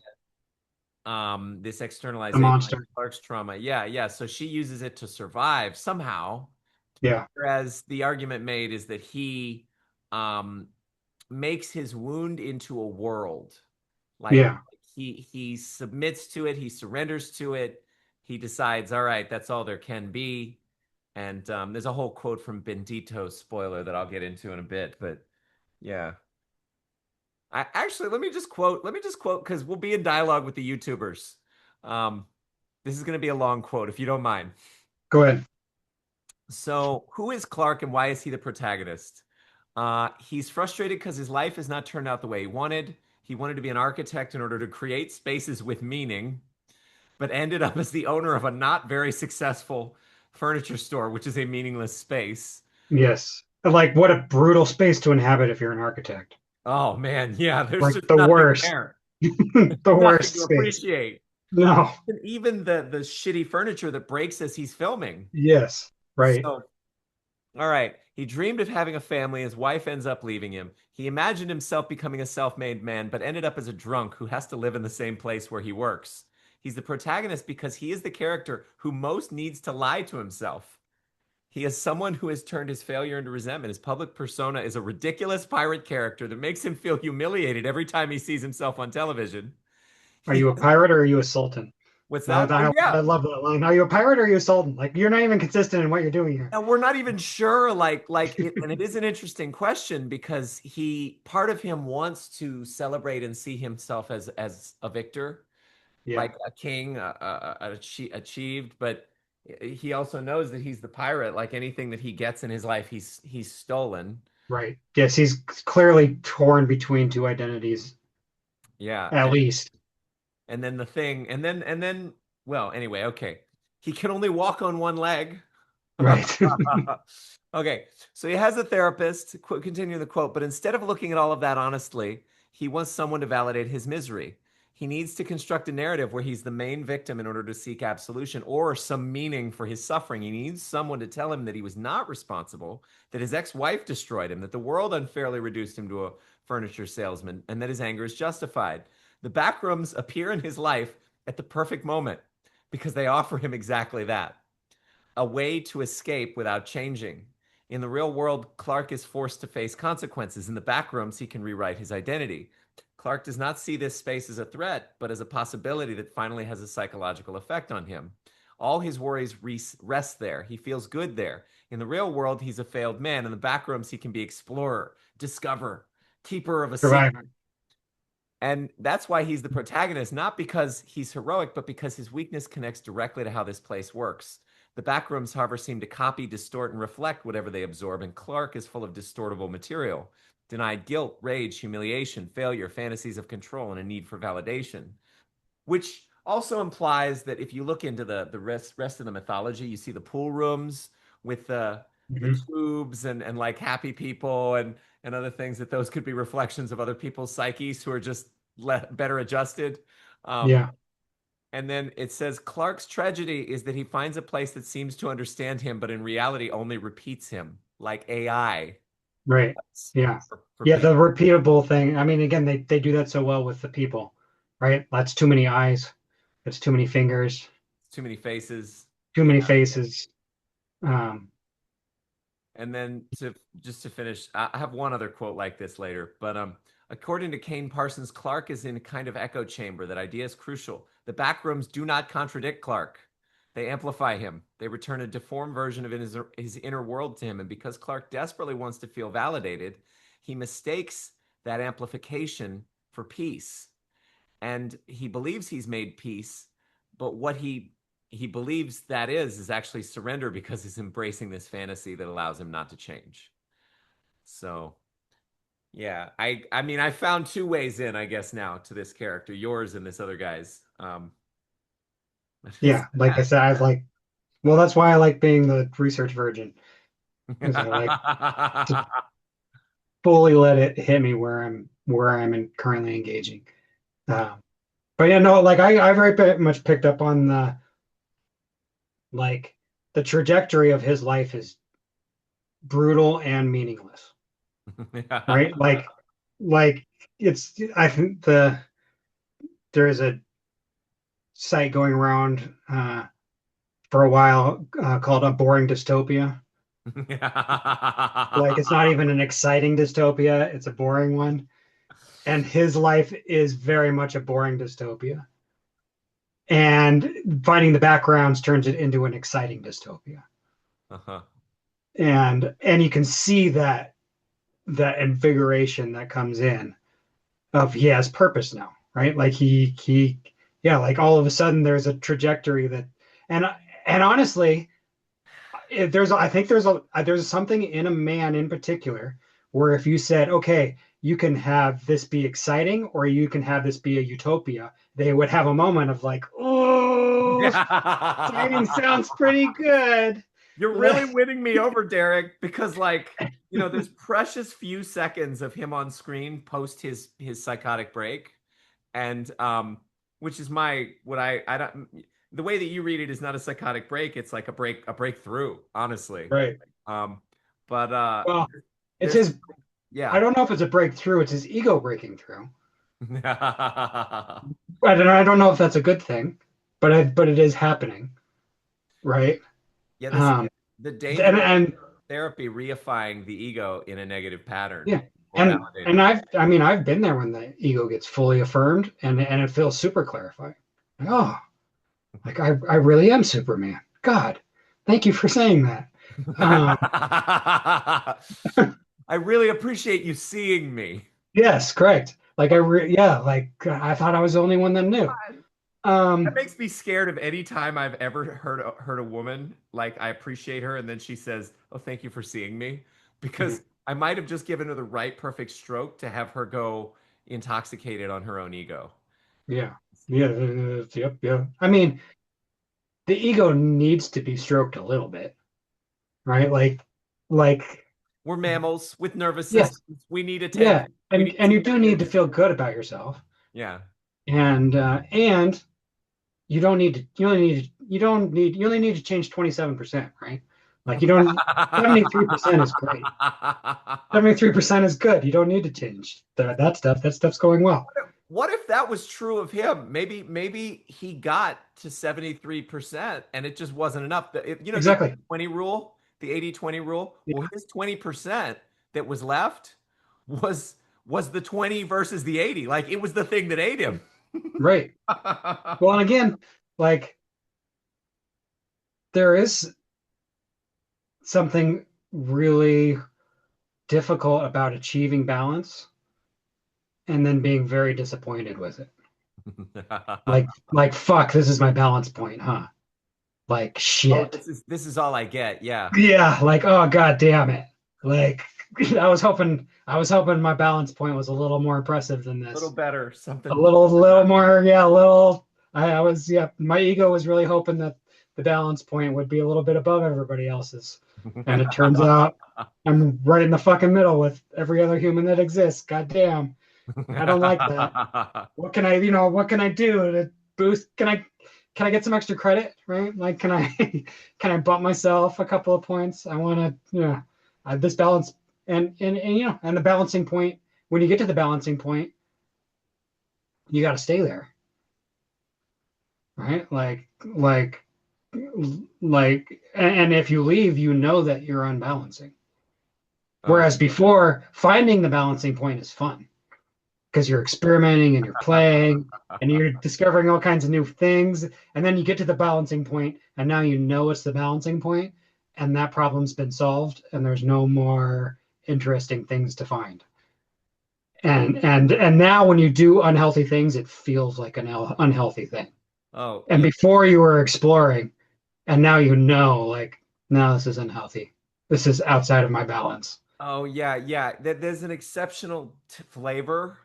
right. this The externalization like monster. Clark's trauma. Yeah, yeah. So she uses it to survive somehow. Yeah. Whereas the argument made is that he um makes his wound into a world. Like Yeah. he submits to it, he surrenders to it, he decides, all right, that's all there can be. And there's a whole quote from Bendito Spoiler that I'll get into in a bit, but yeah. I actually let me just quote because we'll be in dialogue with the YouTubers. Um, this is going to be a long quote, if you don't mind. Go ahead. So, who is Clark and why is he the protagonist? He's frustrated because his life has not turned out the way he wanted. He wanted to be an architect in order to create spaces with meaning, but ended up as the owner of a not very successful furniture store, which is a meaningless space. Yes. Like what a brutal space to inhabit if you're an architect. Oh man, yeah, there's Like just the nothing worst. there. The Nothing worst to space. appreciate. No. Even the shitty furniture that breaks as he's filming. Yes. Right. So all right. He dreamed of having a family. His wife ends up leaving him. He imagined himself becoming a self-made man, but ended up as a drunk who has to live in the same place where he works. He's the protagonist because he is the character who most needs to lie to himself. He is someone who has turned his failure into resentment. His public persona is a ridiculous pirate character that makes him feel humiliated every time he sees himself on television. Are He, you a pirate or are you a sultan? what's I, that? Oh, I, yeah. I love that line. Are you a pirate or are you a sultan? Like you're not even consistent in what you're doing here. And we're not even sure, like it, and it is an interesting question because he part of him wants to celebrate and see himself as a victor, Yeah. like a king, achieved, but he also knows that he's the pirate. Like anything that he gets in his life, he's stolen. Right. Yes, he's clearly torn between two identities, Yeah, at least. and then the thing, and then, well, anyway, okay, he can only walk on one leg. Right. Okay, so he has a therapist, continue the quote, but instead of looking at all of that honestly, he wants someone to validate his misery. He needs to construct a narrative where he's the main victim in order to seek absolution or some meaning for his suffering. He needs someone to tell him that he was not responsible, that his ex-wife destroyed him, that the world unfairly reduced him to a furniture salesman, and that his anger is justified. The backrooms appear in his life at the perfect moment because they offer him exactly that, a way to escape without changing. In the real world, Clark is forced to face consequences. In the backrooms, he can rewrite his identity. Clark does not see this space as a threat, but as a possibility that finally has a psychological effect on him. All his worries rest there. He feels good there. In the real world, he's a failed man. In the backrooms, he can be explorer, discover, keeper of a secret. Survivor. And that's why he's the protagonist, not because he's heroic, but because his weakness connects directly to how this place works. The backrooms, however, seem to copy, distort, and reflect whatever they absorb, and Clark is full of distortable material. Denied guilt, rage, humiliation, failure, fantasies of control, and a need for validation. Which also implies that if you look into the rest of the mythology, you see the pool rooms with the Mhm. tubes and like happy people and other things, that those could be reflections of other people's psyches who are just better adjusted. Um, Yeah. and then it says Clark's tragedy is that he finds a place that seems to understand him, but in reality only repeats him, like AI Right. Yeah. for Yeah, the people. repeatable thing. I mean, again, they do that so well with the people, right? That's too many eyes. That's too many fingers, Too many faces. too Yeah. many faces. Um, And then to just to finish, I have one other quote like this later, but According to Kane Parsons, Clark is in a kind of echo chamber. That idea is crucial. The backrooms do not contradict Clark. They amplify him. They return a deformed version of his inner world to him. And because Clark desperately wants to feel validated, he mistakes that amplification for peace. And he believes he's made peace, but what he believes that is actually surrender because he's embracing this fantasy that allows him not to change. So yeah, I mean I found two ways in, I guess, now to this character, yours and this other guy's. It's Yeah, like I said, I like. Well, that's why I like being the research virgin, is I like to fully let it hit me where I'm currently engaging. Um, but yeah, no, like I very much picked up on like the trajectory of his life is brutal and meaningless, right? Like it's I think there is a site going around for a while called a boring dystopia. Like it's not even an exciting dystopia, it's a boring one. And his life is very much a boring dystopia. And finding the backgrounds turns it into an exciting dystopia. Uh-huh. And you can see that invigoration that comes in of he has purpose now, right? Like he yeah, like all of a sudden there's a trajectory that and and honestly, there's I think there's something in a man in particular where if you said, okay, you can have this be exciting or you can have this be a utopia, they would have a moment of like, oh, exciting sounds pretty good. You're really Like, winning me over, Derek, because there's precious few seconds of him on screen post his psychotic break, and which is my what I don't the way that you read it is not a psychotic break, it's like a breakthrough, honestly. right. Um, but Well, it's there's his I yeah. don't know if it's a breakthrough, it's his ego breaking through. I don't know if that's a good thing, but it is happening, right? Yeah, this Um, the and danger of and therapy reifying the ego in a negative pattern yeah, or and validating. I've been there when the ego gets fully affirmed, and it feels super clarifying. Like, oh, like I really am Superman. God, thank you for saying that. Um, I really appreciate you seeing me. yes, correct. Like yeah, like I thought I was the only one that knew. That Um, makes me scared of any time I've ever heard a woman like I appreciate her and then she says, "Oh, thank you for seeing me," because I might have just given her the right perfect stroke to have her go intoxicated on her own ego. yeah, yeah, yep, yeah. I mean, the ego needs to be stroked a little bit, right? Like, We're mammals with nervous yes, systems. We need yeah, attention. We and need and you do need to stimulation. feel good about yourself, Yeah. and you only need to change 27%, right? Like you don't 73% is great. 73% is good. You don't need to change that stuff. That stuff's going well. What if that was true of him? Maybe he got to 73% and it just wasn't enough. The Exactly. 80/20 rule, the 80/20 rule. Well, Yeah, his 20% that was left was was the 20 versus the 80. Like it was the thing that ate him. right. Well, and again, like there is something really difficult about achieving balance and then being very disappointed with it. Like fuck, this is my balance point, huh? Like Oh, shit. this is all I get. Yeah. Yeah, like oh god damn it. Like I was hoping my balance point was a little more impressive than A little this. better, A something. little more, yeah, a little I was yeah, my ego was really hoping that the balance point would be a little bit above everybody else's. And it turns out I'm right in the fucking middle with every other human that exists. God damn. I don't like that. What can I do to boost? Can I get some extra credit, right? Like, can I bump myself a couple of points? I want to, this balance and the balancing point. When you get to the balancing point, you got to stay there, right? And if you leave, you know that you're unbalancing. Oh, Whereas before, finding the balancing point is fun. because you're experimenting and you're playing and you're discovering all kinds of new things. And then you get to the balancing point, and now you know it's the balancing point, and that problem's been solved, and there's no more interesting things to find. And now when you do unhealthy things, it feels like an unhealthy thing. Oh, And yeah. before you were exploring, and now you know, like, no, this is unhealthy. This is outside of my balance. Oh, yeah, yeah. There's an exceptional flavor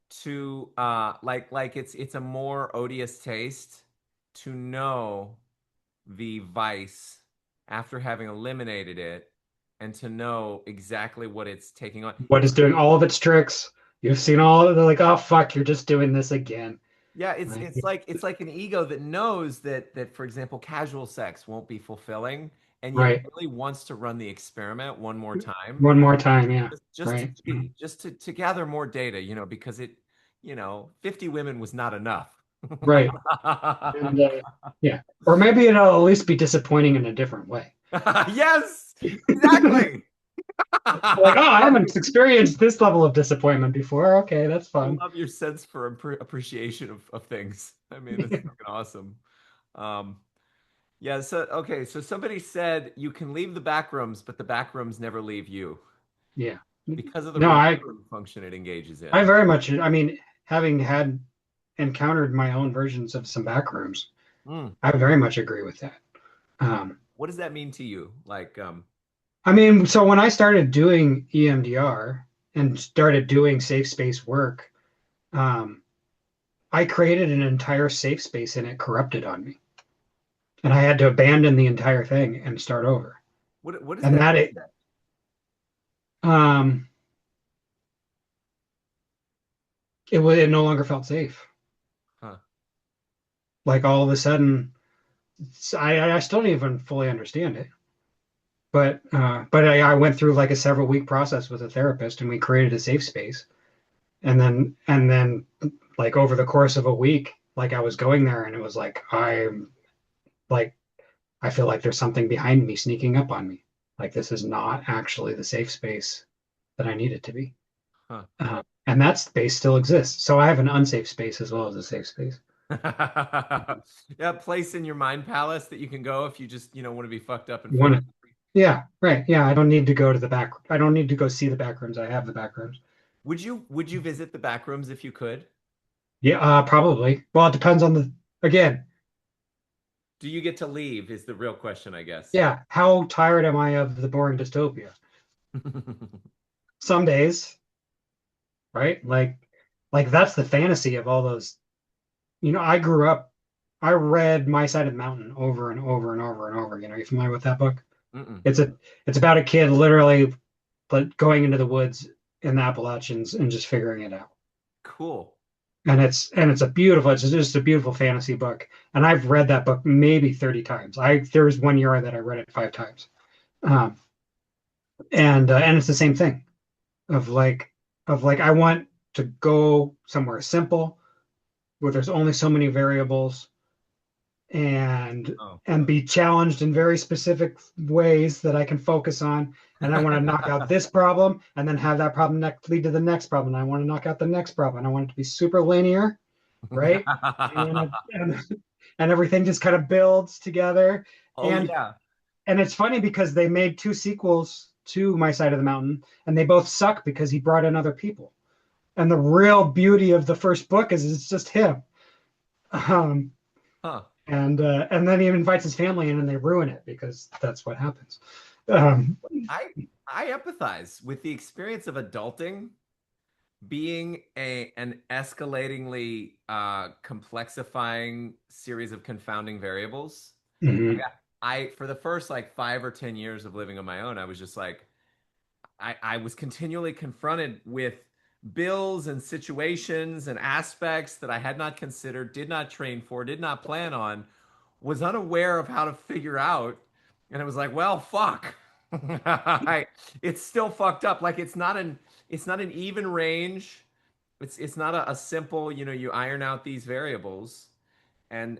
to like it's a more odious taste to know the vice after having eliminated it and to know exactly what it's taking on. What is doing all of its tricks? You've seen all of the like, oh fuck, you're just doing this again. Yeah, Like, it's like an ego that knows that for example, casual sex won't be fulfilling and yet right. really wants to run the experiment one more time. One more time, yeah. Just to Right. see, just to gather more data, because 50 women was not enough. Right. And yeah. Or maybe it'll at least be disappointing in a different way. Yes, exactly. Like, oh, I I haven't experienced this level of disappointment before. Okay, that's fun. love your sense for appreciation of things. I mean, that's fucking awesome. Um, yeah, so okay, so somebody said you can leave the back rooms, but the back rooms never leave you Yeah. because of the No, rewilding function it engages I in. very much, I mean, having had encountered my own versions of some back rooms, Mm. I very much agree with that. Um, What does that mean to you? I mean, so when I started doing EMDR and started doing safe space work, um, I created an entire safe space and it corrupted on me. And I had to abandon the entire thing and start over. What does And that that mean it, then? um, it no longer felt safe. Huh. Like all of a sudden, I still don't even fully understand it. But I went through like a several week process with a therapist and we created a safe space. And then like over the course of a week, like I was going there and it was like like I feel like there's something behind me sneaking up on me. Like this is not actually the safe space that I need it to be. Huh. And that space still exists. So I have an unsafe space as well as a safe space. Yeah, place in your mind palace that you can go if you just, want to be fucked up and You free. want to, yeah, right. Yeah, I don't need to go to the back. I don't need to go see the back rooms. I have the back rooms. Would you visit the back rooms if you could? Yeah, probably. Well, it depends on again, Do you get to leave is the real question, I guess. yeah, how tired am I of the boring dystopia? Some days, right? Like that's the fantasy of all those. I grew up, I read My Side of the Mountain over and over and over and over. You familiar with that book? Mm-mm. It's about a kid literally going into the woods in the Appalachians and just figuring it out. Cool. And it's it's just a beautiful fantasy book. And I've read that book maybe 30 times. There was one year that I read it 5 times. Um, and it's the same thing of like I want to go somewhere simple where there's only so many variables and Oh. and be challenged in very specific ways that I can focus on. And I want to knock out this problem and then have that problem lead to the next problem. And I want to knock out the next problem. And I want it to be super linear, right? And and everything just kind of builds together. Oh And yeah. and it's funny because they made two sequels to My Side of the Mountain, and they both suck because he brought in other people. And the real beauty of the first book is it's just him. Um, Huh. and then he invites his family in, and they ruin it because that's what happens. Um, I I empathize with the experience of adulting being an escalatingly complexifying series of confounding variables. mhm. Like I for the first like 5 or 10 years of living on my own, I was just like I was continually confronted with bills and situations and aspects that I had not considered, did not train for, did not plan on, was unaware of how to figure out. And it was like, well, fuck. It's still fucked up. Like it's not an even range. It's not a simple, you iron out these variables and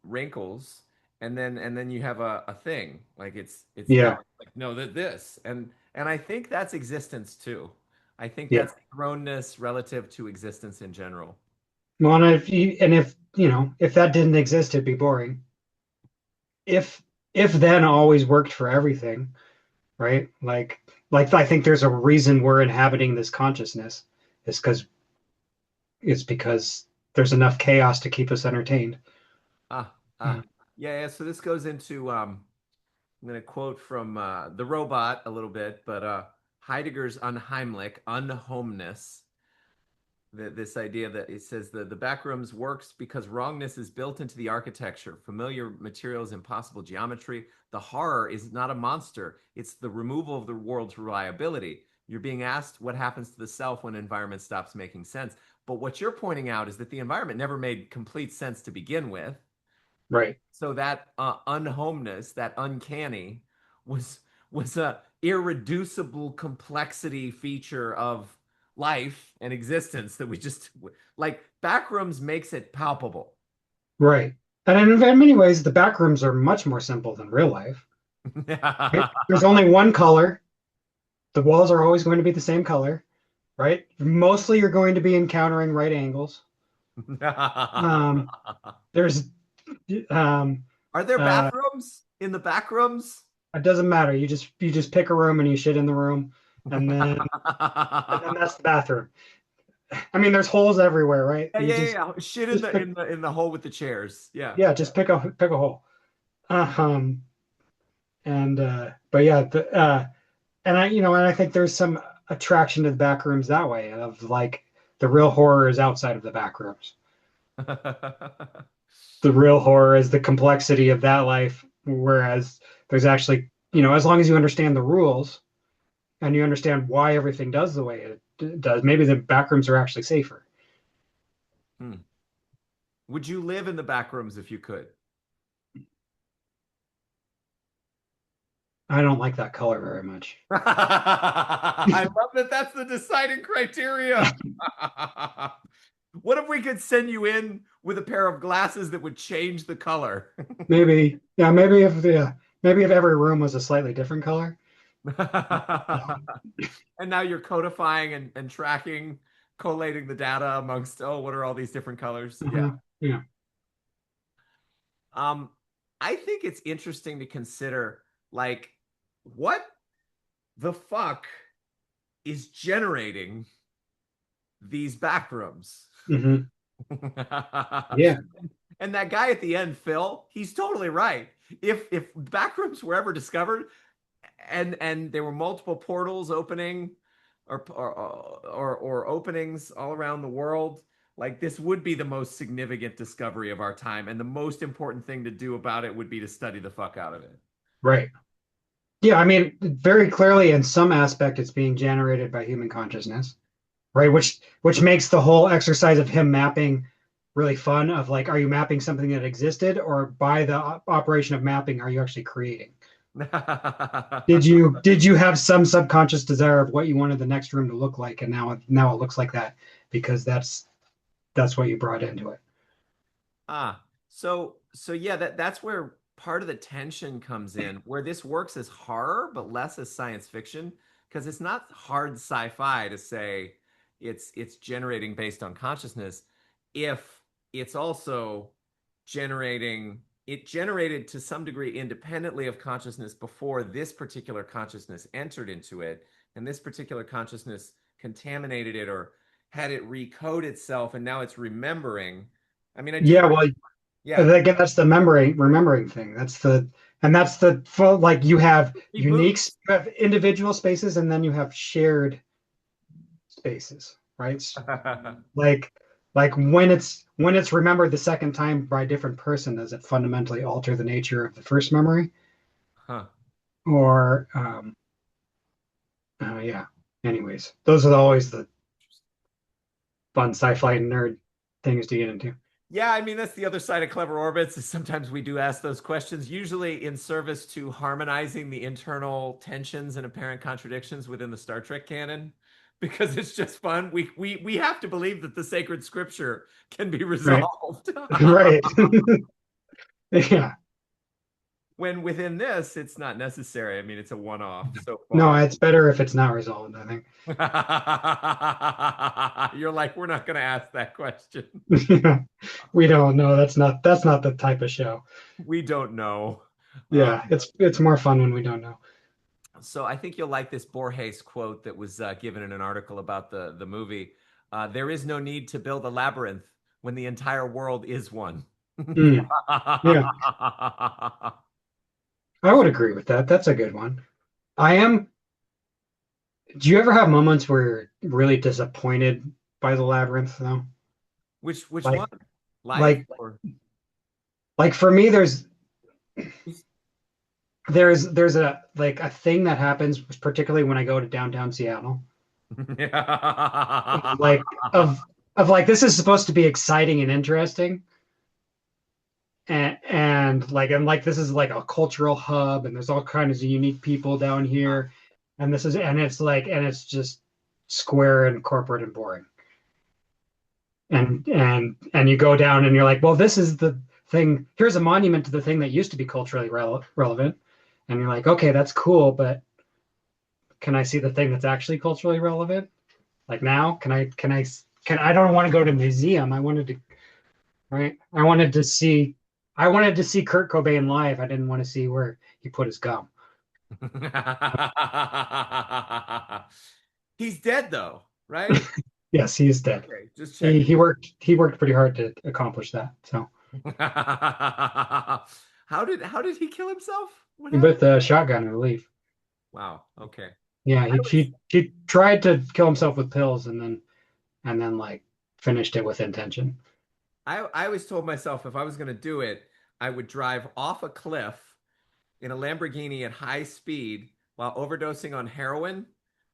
wrinkles and then you have a thing like it's now Yeah, like no that this and I think that's existence too. I think Yeah. that's thrownness relative to existence in general. Well, and if if that didn't exist, it'd be boring. If then always worked for everything, right? Like I think there's a reason we're inhabiting this consciousness. It's because there's enough chaos to keep us entertained. Ah, Yeah. yeah. So this goes into I'm going to quote from The Robot a little bit, but Heidegger's unheimlich, unhomeness. This idea that it says the backrooms works because wrongness is built into the architecture, familiar materials, impossible geometry. The horror is not a monster, it's the removal of the world's reliability. You're being asked what happens to the self when environment stops making sense. But what you're pointing out is that the environment never made complete sense to begin with. Right. So that unhomeness, that uncanny, was was a irreducible complexity feature of life and existence that we just like backrooms makes it palpable. Right. And in many ways, the back rooms are much more simple than real life. Right? There's only one color. The walls are always going to be the same color, right? Mostly you're going to be encountering right angles. Um, there's um, Are there uh, bathrooms in the backrooms? it doesn't matter. You just pick a room and you shit in the room, and then that's the bathroom. I mean, there's holes everywhere, right? Yeah, You yeah, just yeah. Shit in just the pick, hole with the chairs. Yeah. yeah, just pick a hole. Um, and but yeah, and I think there's some attraction to the back rooms that way of like the real horror is outside of the back rooms. The real horror is the complexity of that life, whereas there's actually, as long as you understand the rules and you understand why everything does the way it does, maybe the back rooms are actually safer. Hmm. Would you live in the backrooms if you could? I don't like that color very much. I love that that's the deciding criteria. What if we could send you in with a pair of glasses that would change the color? Maybe, yeah, maybe if every room was a slightly different color. And now you're codifying and tracking, collating the data amongst, oh, what are all these different colors? Yeah. Yeah. Um, I think it's interesting to consider like what the fuck is generating these backrooms? Hmm. Yeah. And that guy at the end, Phil, he's totally right. If backrooms were ever discovered and there were multiple portals opening or openings all around the world, like this would be the most significant discovery of our time. And the most important thing to do about it would be to study the fuck out of it. Right. Yeah, I mean, very clearly in some aspect it's being generated by human consciousness, right? Which makes the whole exercise of him mapping really fun of like, are you mapping something that existed, or by the operation of mapping, are you actually creating? Did you have some subconscious desire of what you wanted the next room to look like, and now it looks like that because that's what you brought into it. So yeah, that's where part of the tension comes in, where this works as horror, but less as science fiction, because it's not hard sci-fi to say it's generating based on consciousness if it's also it generated to some degree independently of consciousness before this particular consciousness entered into it, and this particular consciousness contaminated it or had it recode itself, and now it's remembering. I mean, I do. Yeah, well, Yeah. again, that's the remembering thing. That's the full, like Reboots. you have individual spaces, and then you have shared spaces, right? Like like when it's remembered the second time by a different person, does it fundamentally alter the nature of the first memory? Huh. Or yeah. Anyways, those are always the fun sci-fi nerd things to get into. Yeah, I mean that's the other side of clever orbits is sometimes we do ask those questions, usually in service to harmonizing the internal tensions and apparent contradictions within the Star Trek canon, because it's just fun. We have to believe that the sacred scripture can be Right. resolved. Right. Yeah. when within this, it's not necessary. I mean, it's a one-off so No, far. it's better if it's not resolved, I think. You're like, we're not going to ask that question. We don't know. That's not the type of show. We don't know. Yeah, it's more fun when we don't know. So I think you'll like this Borges quote that was given in an article about the movie. There is no need to build a labyrinth when the entire world is one. Mm, yeah, I would agree with that. That's a good one. I am. Do you ever have moments where you're really disappointed by the labyrinth, though? Which Like, one? Life like, or like for me, there's a like a thing that happens, particularly when I go to downtown Seattle, like of of like this is supposed to be exciting and interesting, and this is like a cultural hub, and there's all kinds of unique people down here, and it's just square and corporate and boring, and you go down and you're like, well, this is the thing. Here's a monument to the thing that used to be culturally relevant, and you're like, okay, that's cool, but can I see the thing that's actually culturally relevant? Like now, I don't want to go to a museum. Right? I wanted to see Kurt Cobain live. I didn't want to see where he put his gum. He's dead though, right? Yes, he is dead. Okay, just He checking. he worked he worked pretty hard to accomplish that. So How did he kill himself? What happened? with a shotgun, I believe. Wow. Okay. Yeah, I was he tried to kill himself with pills and then like finished it with intention. I always told myself if I was going to do it, I would drive off a cliff in a Lamborghini at high speed while overdosing on heroin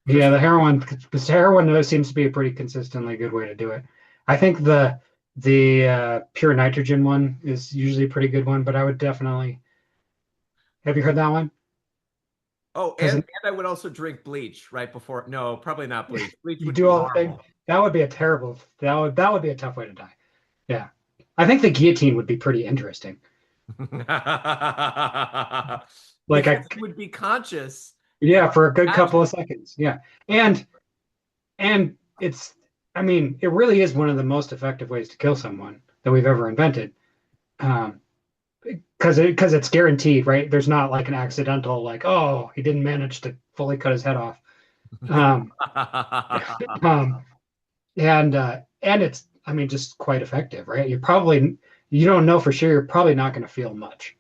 for Yeah, the heroin seems to be a pretty consistently good way to do it. I think the pure nitrogen one is usually a pretty good one, but I would definitely have you heard that one? Oh, Because and I would also drink bleach right before. No, probably not bleach. Bleach you would do be all the things. horrible. That would be a tough way to die. Yeah. I think the guillotine would be pretty interesting. Like Because I you would be conscious and yeah, for a good couple of imagine. seconds. Yeah. And it's I mean, it really is one of the most effective ways to kill someone that we've ever invented. Um, because it's guaranteed, right? There's not like an accidental like, oh, he didn't manage to fully cut his head off. Um, um, and it's I mean just quite effective, right? You don't know for sure. You're probably not going to feel much,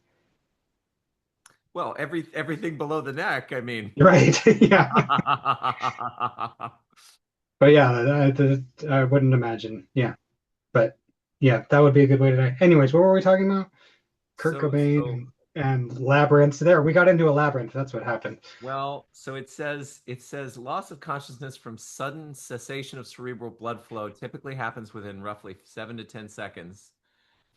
Well, everything below the neck, I mean. right? Yeah, but yeah, I wouldn't imagine. Yeah, but yeah, that would be a good way to die. Anyways, what were we talking about? Kurt Cobain So and labyrinths. There, we got into a labyrinth. That's what happened. well, so it says loss of consciousness from sudden cessation of cerebral blood flow typically happens within roughly 7 to 10 seconds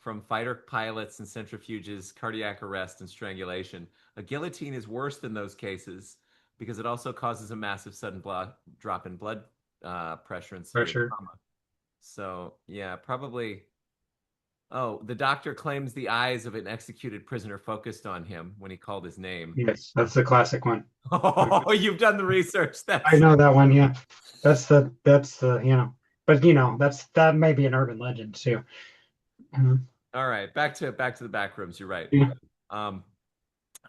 from fighter pilots and centrifuges, cardiac arrest, and strangulation. A guillotine is worse than those cases because it also causes a massive sudden drop in blood pressure and For severe sure. trauma. So yeah, probably. Oh, the doctor claims the eyes of an executed prisoner focused on him when he called his name. Yes, that's the classic one. Oh, you've done the research. I That's know that one. Yeah, that's the. But that may be an urban legend too. Mhm. all right. Back to the back rooms. You're right. Yeah. Um,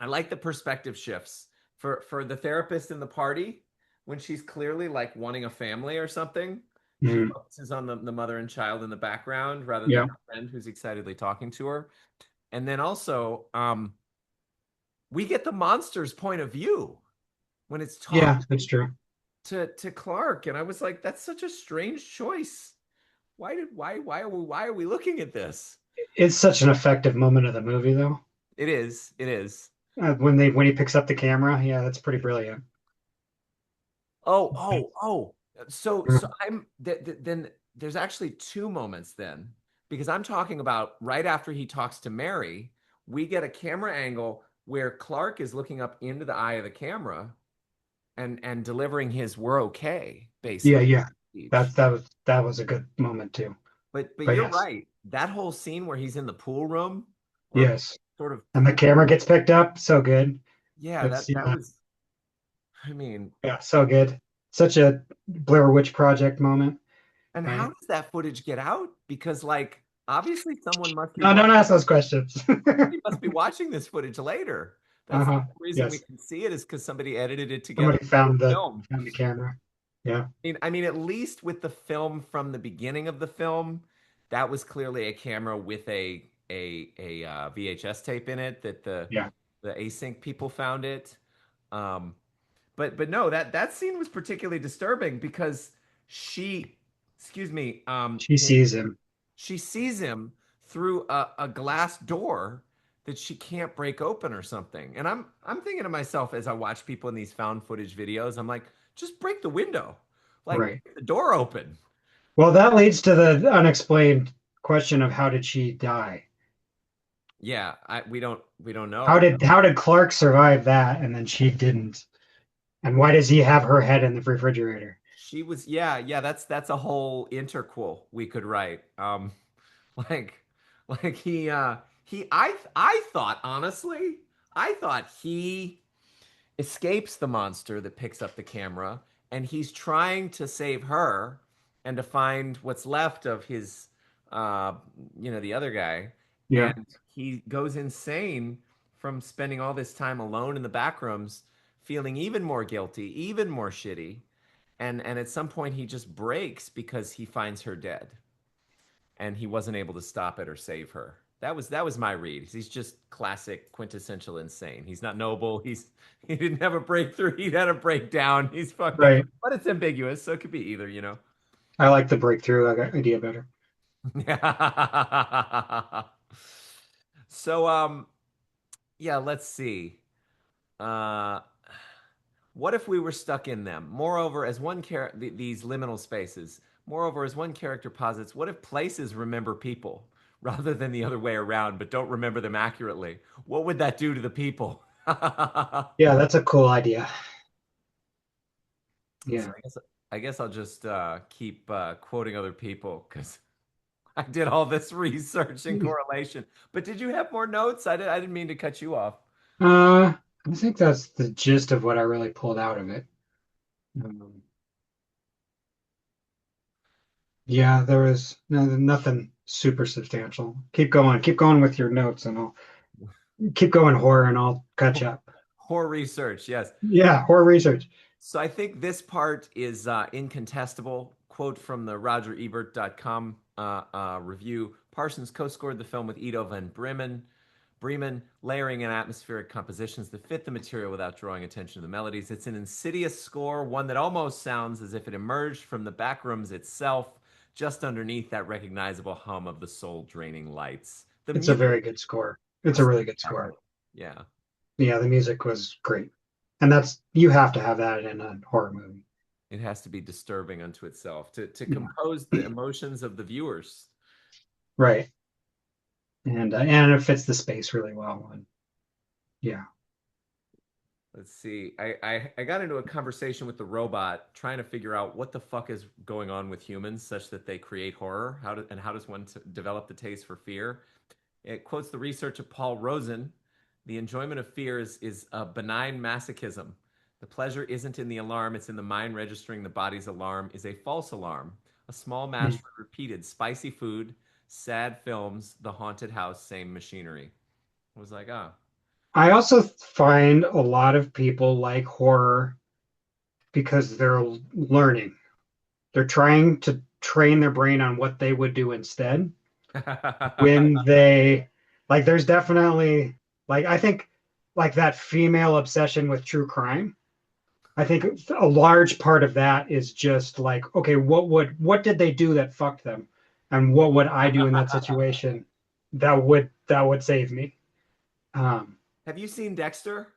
I like the perspective shifts for the therapist in the party when she's clearly like wanting a family or something. She Mhm. focuses on the mother and child in the background rather than Yeah. her friend who's excitedly talking to her. And then also, we get the monster's point of view when it's Yeah, talking that's true. to Clark, and I was like, that's such a strange choice. Why are we looking at this? It's such an effective moment of the movie, though. It is. It is. When he picks up the camera, yeah, that's pretty brilliant. Oh. So Mhm. then there's actually two moments then because I'm talking about right after he talks to Mary, we get a camera angle where Clark is looking up into the eye of the camera and delivering his "we're okay" Yeah, basically yeah. speech. That was a good moment too. But But you're yes, right. That whole scene where he's in the pool room or yes, sort of And the camera gets picked up. So good. yeah, It's that yeah, was I mean, yeah, so good. Such a Blair Witch Project moment, and how right? does that footage get out? Because like obviously someone must be No, don't watching ask those questions. somebody must be watching this footage later. That's the Uh-huh. reason we Yes. can see it is because somebody edited it together Somebody for film. found the camera. Yeah. I mean, at least with the film from the beginning of the film, that was clearly a camera with a VHS tape in it that Yeah. the async people found it. Um, but no, that scene was particularly disturbing because she, excuse me, She sees him. she sees him through a glass door that she can't break open or something. And I'm thinking to myself as I watch people in these found footage videos, I'm like, just break the window, like Right. the door open. Well, that leads to the unexplained question of how did she die? Yeah, we don't know. How did Clark survive that and then she didn't? And why does he have her head in the refrigerator? She was yeah, that's a whole interquel we could write. Like like he I thought honestly, I thought he escapes the monster that picks up the camera and he's trying to save her and to find what's left of his uh the other guy, Yeah. and he goes insane from spending all this time alone in the back rooms, feeling even more guilty, even more shitty, and at some point he just breaks because he finds her dead and he wasn't able to stop it or save her. That was my read. He's just classic quintessential insane. He's not noble. He didn't have a breakthrough. He had a breakdown. He's fucked up. Right. But it's ambiguous, so it could be either. I like the breakthrough idea better. So yeah, let's see. Uh what if we were stuck in them? Moreover, as one these liminal spaces. Moreover, as one character posits, what if places remember people rather than the other way around, but don't remember them accurately? What would that do to the people? Yeah, that's a cool idea. So Yeah. I guess I'll just keep quoting other people because I did all this research and correlation. But did you have more notes? I didn't mean to cut you off. I think that's the gist of what I really pulled out of it. Yeah, there was nothing super substantial. Keep going with your notes, and I'll keep going horror, and I'll catch up. Horror research, yes. Yeah, horror research. So I think this part is incontestable. Quote from the RogerEbert.com review: Parsons co-scored the film with Ido van Bremen, layering in atmospheric compositions that fit the material without drawing attention to the melodies. It's an insidious score, one that almost sounds as if it emerged from the back rooms itself, just underneath that recognizable hum of the soul-draining lights. The It's a music very good score. It's a was really good score. spectacular. Yeah. Yeah, the music was great, and that's you have to have that in a horror movie. It has to be disturbing unto itself to Yeah, compose the emotions of the viewers. right. And it fits the space really well. And yeah, Let's see. I got into a conversation with the robot trying to figure out what the fuck is going on with humans such that they create horror. How does one develop the taste for fear? It quotes the research of Paul Rosen. The enjoyment of fear is a benign masochism. The pleasure isn't in the alarm, it's in the mind registering the body's alarm is a false alarm. A small match for repeated spicy food, sad films, the haunted house, same machinery. I was like, ah, I also find a lot of people like horror because they're learning. They're trying to train their brain on what they would do instead when they like there's definitely like I think like that female obsession with true crime. I think a large part of that is just like, okay, what did they do that fucked them? And what would I do in that situation that would save me? Have you seen Dexter?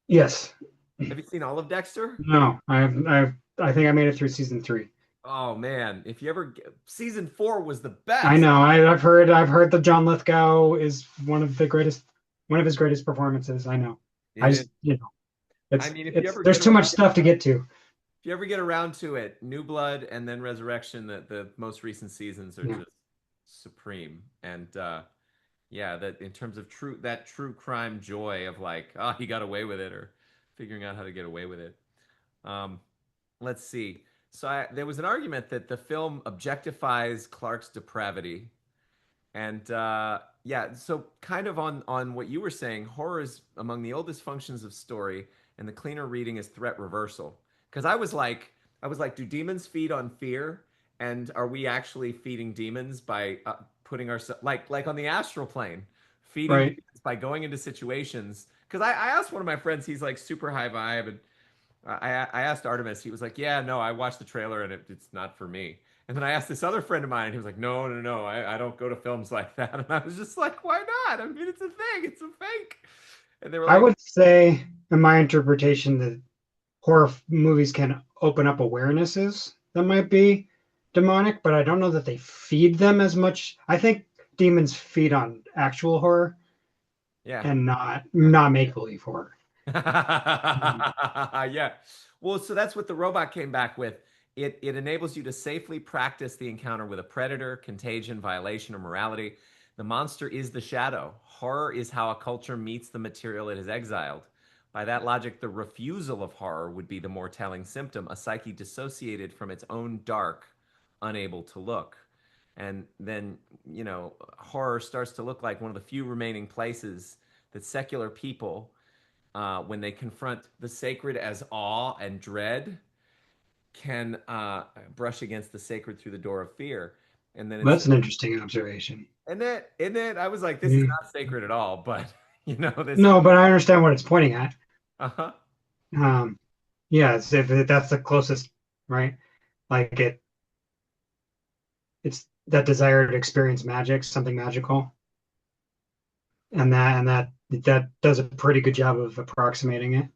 Yes. Have you seen all of Dexter? No, I think I made it through season three. Oh man, if you ever season 4 was the I best. know. I've heard that John Lithgow is one of his greatest performances. I know. It is. I mean, if you It's ever there's get too much around, stuff to get to. if you ever get around to it, New Blood and then Resurrection, the most recent seasons are Yeah. just supreme. And Yeah, that in terms of true crime joy of like, oh, he got away with it, or figuring out how to get away with it. Um, let's see. So there was an argument that the film objectifies Clark's depravity, and yeah, so kind of on what you were saying, horror is among the oldest functions of story, and the cleaner reading is threat reversal. Because I was like, do demons feed on fear? And are we actually feeding demons by putting ourselves like on the astral plane, feeding Right. demons by going into situations? Because I asked one of my friends, he's like super high vibe, and I asked Artemis, he was like, yeah, no, I watched the trailer and it's not for me. And then I asked this other friend of mine, and he was like, no, no, no, I don't go to films like that. And I was just like, why not? I mean, it's a thing, it's a fake. And they were I like, would say, in my interpretation, that movies can open up awarenesses that might be demonic, but I don't know that they feed them as much. I think demons feed on actual horror yeah. and not make believe horror. Mhm. Yeah. Well, so that's what the robot came back with. It enables you to safely practice the encounter with a predator, contagion, violation, or morality. The monster is the shadow. Horror is how a culture meets the material it has exiled. By that logic, the refusal of horror would be the more telling symptom, a psyche dissociated from its own dark, unable to look. And then, horror starts to look like one of the few remaining places that secular people, when they confront the sacred as awe and dread, can brush against the sacred through the door of fear. And then it's That's an interesting observation. and then I was like, this is Mm. not sacred at all, but this is No, but I understand what it's pointing at. uh-huh. Um, yeah, if that's the closest, right? Like it's that desire to experience magic, something magical, and that does a pretty good job of approximating it.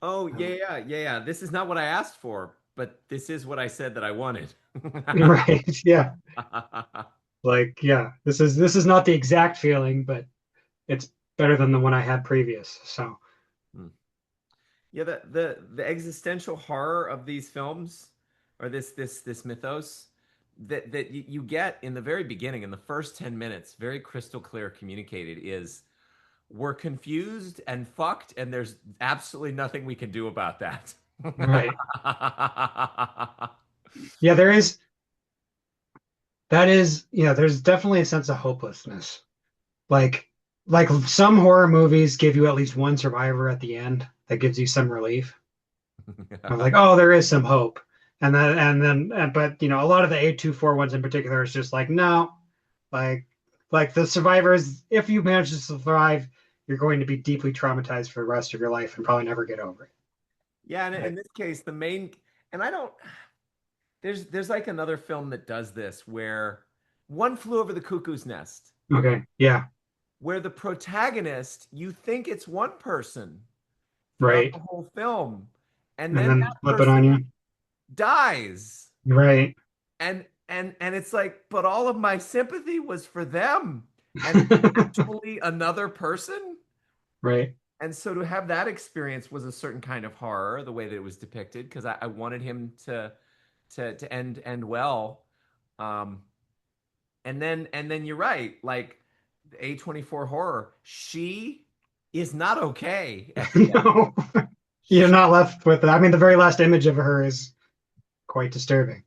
Oh yeah, Um, yeah, yeah, yeah. This is not what I asked for, but this is what I said that I wanted. right? Yeah. Like, yeah, this is not the exact feeling, but it's better than the one I had previous. So, Hmm. Yeah, the existential horror of these films, or this mythos, that you get in the very beginning, in the first 10 minutes, very crystal clear communicated, is we're confused and fucked, and there's absolutely nothing we can do about that. right. Yeah, there's definitely a sense of hopelessness. Like like some horror movies give you at least one survivor at the end that gives you some relief. I'm like, oh, there is some hope. But a lot of the A24 ones in particular is just like, no, like like the survivors, if you manage to survive, you're going to be deeply traumatized for the rest of your life and probably never get over it. Yeah, and in Like, this case, the main and I don't there's like another film that does this where One Flew Over the Cuckoo's Nest, okay, yeah, where the protagonist, you think it's one person throughout right. the whole film, and And then then that flip it on person you. dies. Right. And it's like, but all of my sympathy was for them, and it's actually another person. Right. And so to have that experience was a certain kind of horror, the way that it was depicted, because I wanted him to end well. Um, and then you're right, like A24 horror, she is not okay at the end. No, you're She, not left with it. I mean, the very last image of her is quite disturbing.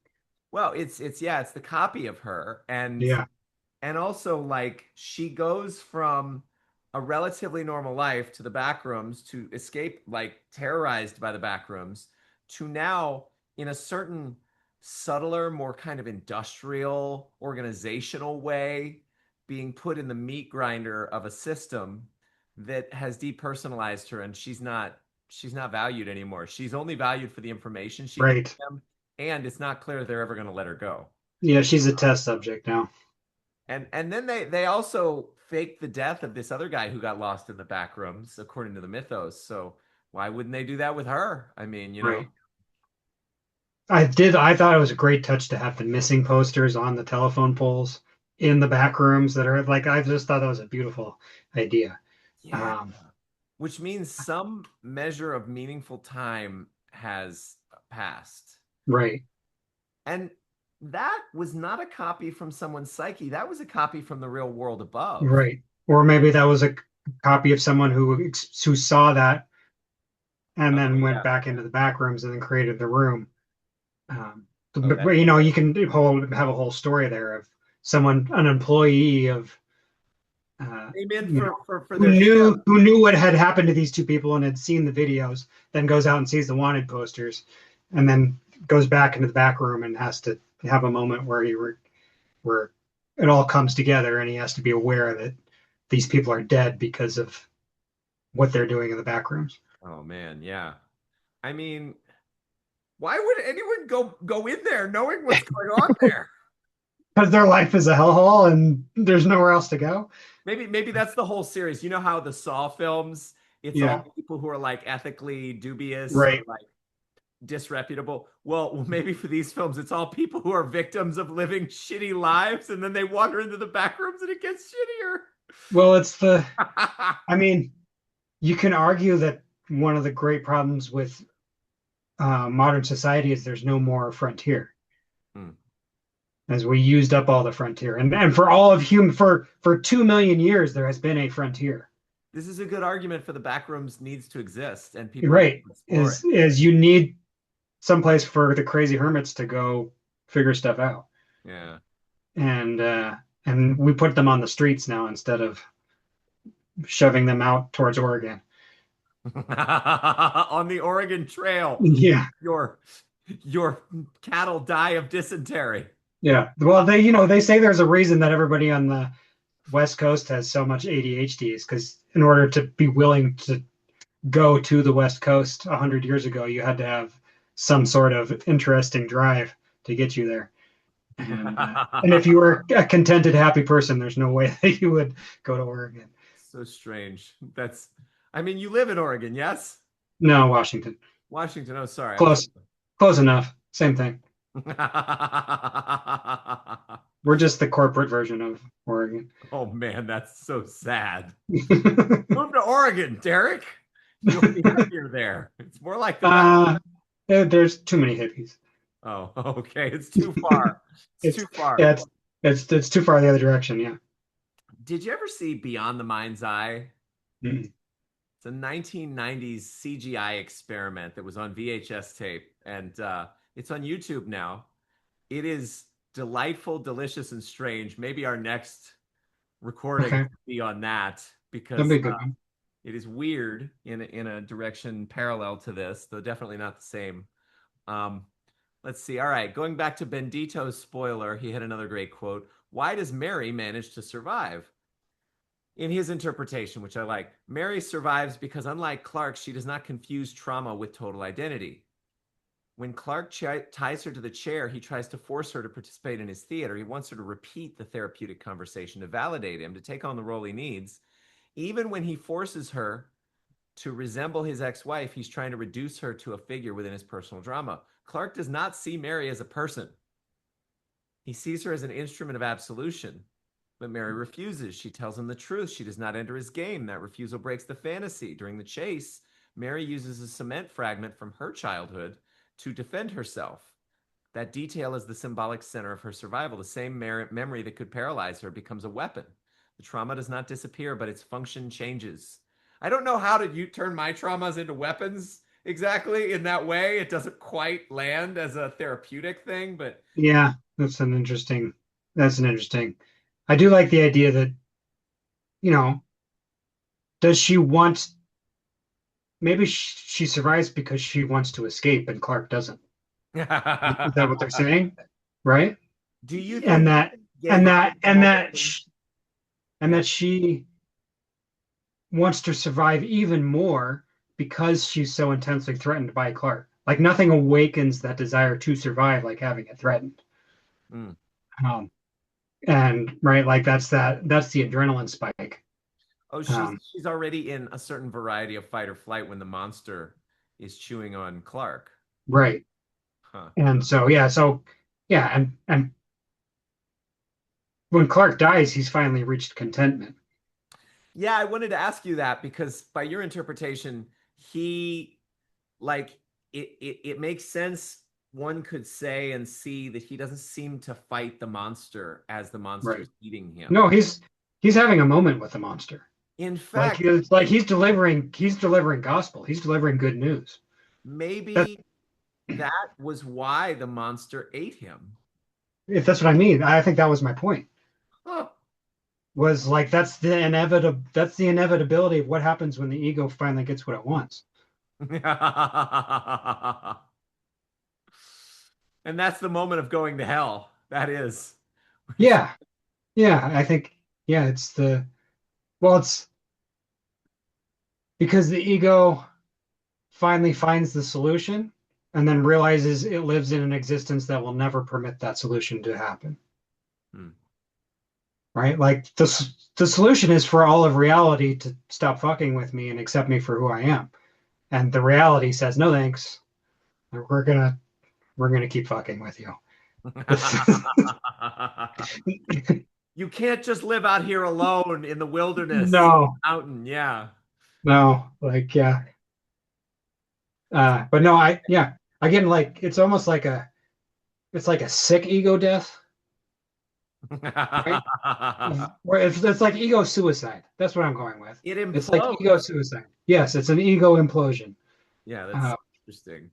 well, it's yeah, it's the copy of her, Yeah. and also like she goes from a relatively normal life to the back rooms to escape, like terrorized by the back rooms, to now in a certain subtler, more kind of industrial organizational way being put in the meat grinder of a system that has depersonalized her, and she's not valued anymore. She's only valued for the information she can Right. give them, and it's not clear they're ever going to let her go. Yeah, she's a test subject now. And then they also faked the death of this other guy who got lost in the back rooms, according to the mythos. So why wouldn't they do that with her? I mean, Right. I thought it was a great touch to have the missing posters on the telephone poles in the back rooms that are like, I just thought that was a beautiful idea. yeah, Um, which means some measure of meaningful time has passed. right. And that was not a copy from someone's psyche. That was a copy from the real world above. Right. Or maybe that was a copy of someone who saw that and Oh then went yeah. back into the back rooms and then created the room. Oh, But, that's you can have a whole story there of someone, an employee of, came in you know, for their shift. who knew what had happened to these two people and had seen the videos, then goes out and sees the wanted posters, and then goes back into the back room and has to have a moment where it all comes together, and he has to be aware that these people are dead because of what they're doing in the back rooms. Oh man, yeah. I mean, why would anyone go in there knowing what's going on there? Because their life is a hellhole and there's nowhere else to go. Maybe that's the whole series. You know how the Saw films, it's Yeah, all people who are like ethically dubious or right. like disreputable. Well, maybe for these films, it's all people who are victims of living shitty lives, and then they wander into the back rooms and it gets Well, it's shittier. I mean, you can argue that one of the great problems with modern society is there's no more frontier, Hmm. as we used up all the frontier, and for all of human for 2 million years there has been a frontier. This is a good argument for the back rooms needs to exist and people need Right. to explore it. Is you need someplace for the crazy hermits to go figure stuff out, Yeah. and we put them on the streets now instead of shoving them out towards Oregon. On the Oregon Trail, Yeah. your your cattle die of dysentery. Yeah. Well, they say there's a reason that everybody on the West Coast has so much ADHD is because in order to be willing to go to the West Coast 100 years ago, you had to have some sort of interesting drive to get you there. And if you were a contented, happy person, there's no way that you would go to Oregon. So strange. I mean, you live in Oregon, yes? No, Washington. Washington. Oh, sorry. I was. Close. Close enough. Same thing. We're just the corporate version of Oregon. Oh man, that's so sad. Move to Oregon, Derek. You'll be happier there. It's more like the back. uh, there's too many hippies. Oh, okay. It's too far. It's It's too far. yeah, it's too far the other direction. Yeah. Did you ever see Beyond the Mind's Eye? Mm. It's a 1990s CGI experiment that was on VHS tape, and it's on YouTube now. It is delightful, delicious, and strange. Maybe our next recording Okay. will be on that That'd because be a good one. it is weird in a direction parallel to this, though definitely not the same. Um, let's see. All right, going back to Bendito Spoiler, he had another great quote. Why does Mary manage to survive? In his interpretation, which I like, Mary survives because, unlike Clark, she does not confuse trauma with total identity. When Clark ties her to the chair, he tries to force her to participate in his theater. He wants her to repeat the therapeutic conversation, to validate him, to take on the role he needs. Even when he forces her to resemble his ex-wife, he's trying to reduce her to a figure within his personal drama. Clark does not see Mary as a person. He sees her as an instrument of absolution. But Mary refuses. She tells him the truth. She does not enter his game. That refusal breaks the fantasy. During the chase, Mary uses a cement fragment from her childhood to defend herself. That detail is the symbolic center of her survival. The same memory that could paralyze her becomes a weapon. The trauma does not disappear, but its function changes. I don't know how did you turn my traumas into weapons exactly in that way. It doesn't quite land as a therapeutic thing, but Yeah, that's an interesting. I do like the idea that, you know, does she want maybe she survives because she wants to escape and Clark doesn't. Is that what they're saying? Right? do you And think that getting and that she wants to survive even more because she's so intensely threatened by Clark. Like nothing awakens that desire to survive like having it threatened. Mm. Um, and right, like that's the adrenaline spike. Oh, Um, she's already in a certain variety of fight or flight when the monster is chewing on Clark. right. Huh. And so and when Clark dies, he's finally reached contentment. Yeah, I wanted to ask you that because by your interpretation, he like it makes sense one could say and see that he doesn't seem to fight the monster as the monster Right. is eating him. No, he's having a moment with the monster. In Like fact, it's like he's delivering gospel. He's delivering good news. That maybe that was why the monster ate him. if that's what I mean, I think that was my point. Huh. Was like that's the inevitability of what happens when the ego finally gets what it wants. And that's the moment of going to hell. That is. Yeah. Yeah, I think yeah, it's because the ego finally finds the solution and then realizes it lives in an existence that will never permit that solution to happen. Hmm. Right? Like the solution is for all of reality to stop fucking with me and accept me for who I am. And the reality says, no thanks. We're gonna we're gonna keep fucking with you. You can't just live out here alone in the wilderness, No, mountain. Yeah. no, like yeah. But no, yeah, again, like it's like a sick ego death, right? Where it's like ego suicide. That's what I'm going with. It It's like ego implodes. suicide. Yes, it's an ego implosion. Yeah, that's Uh, interesting.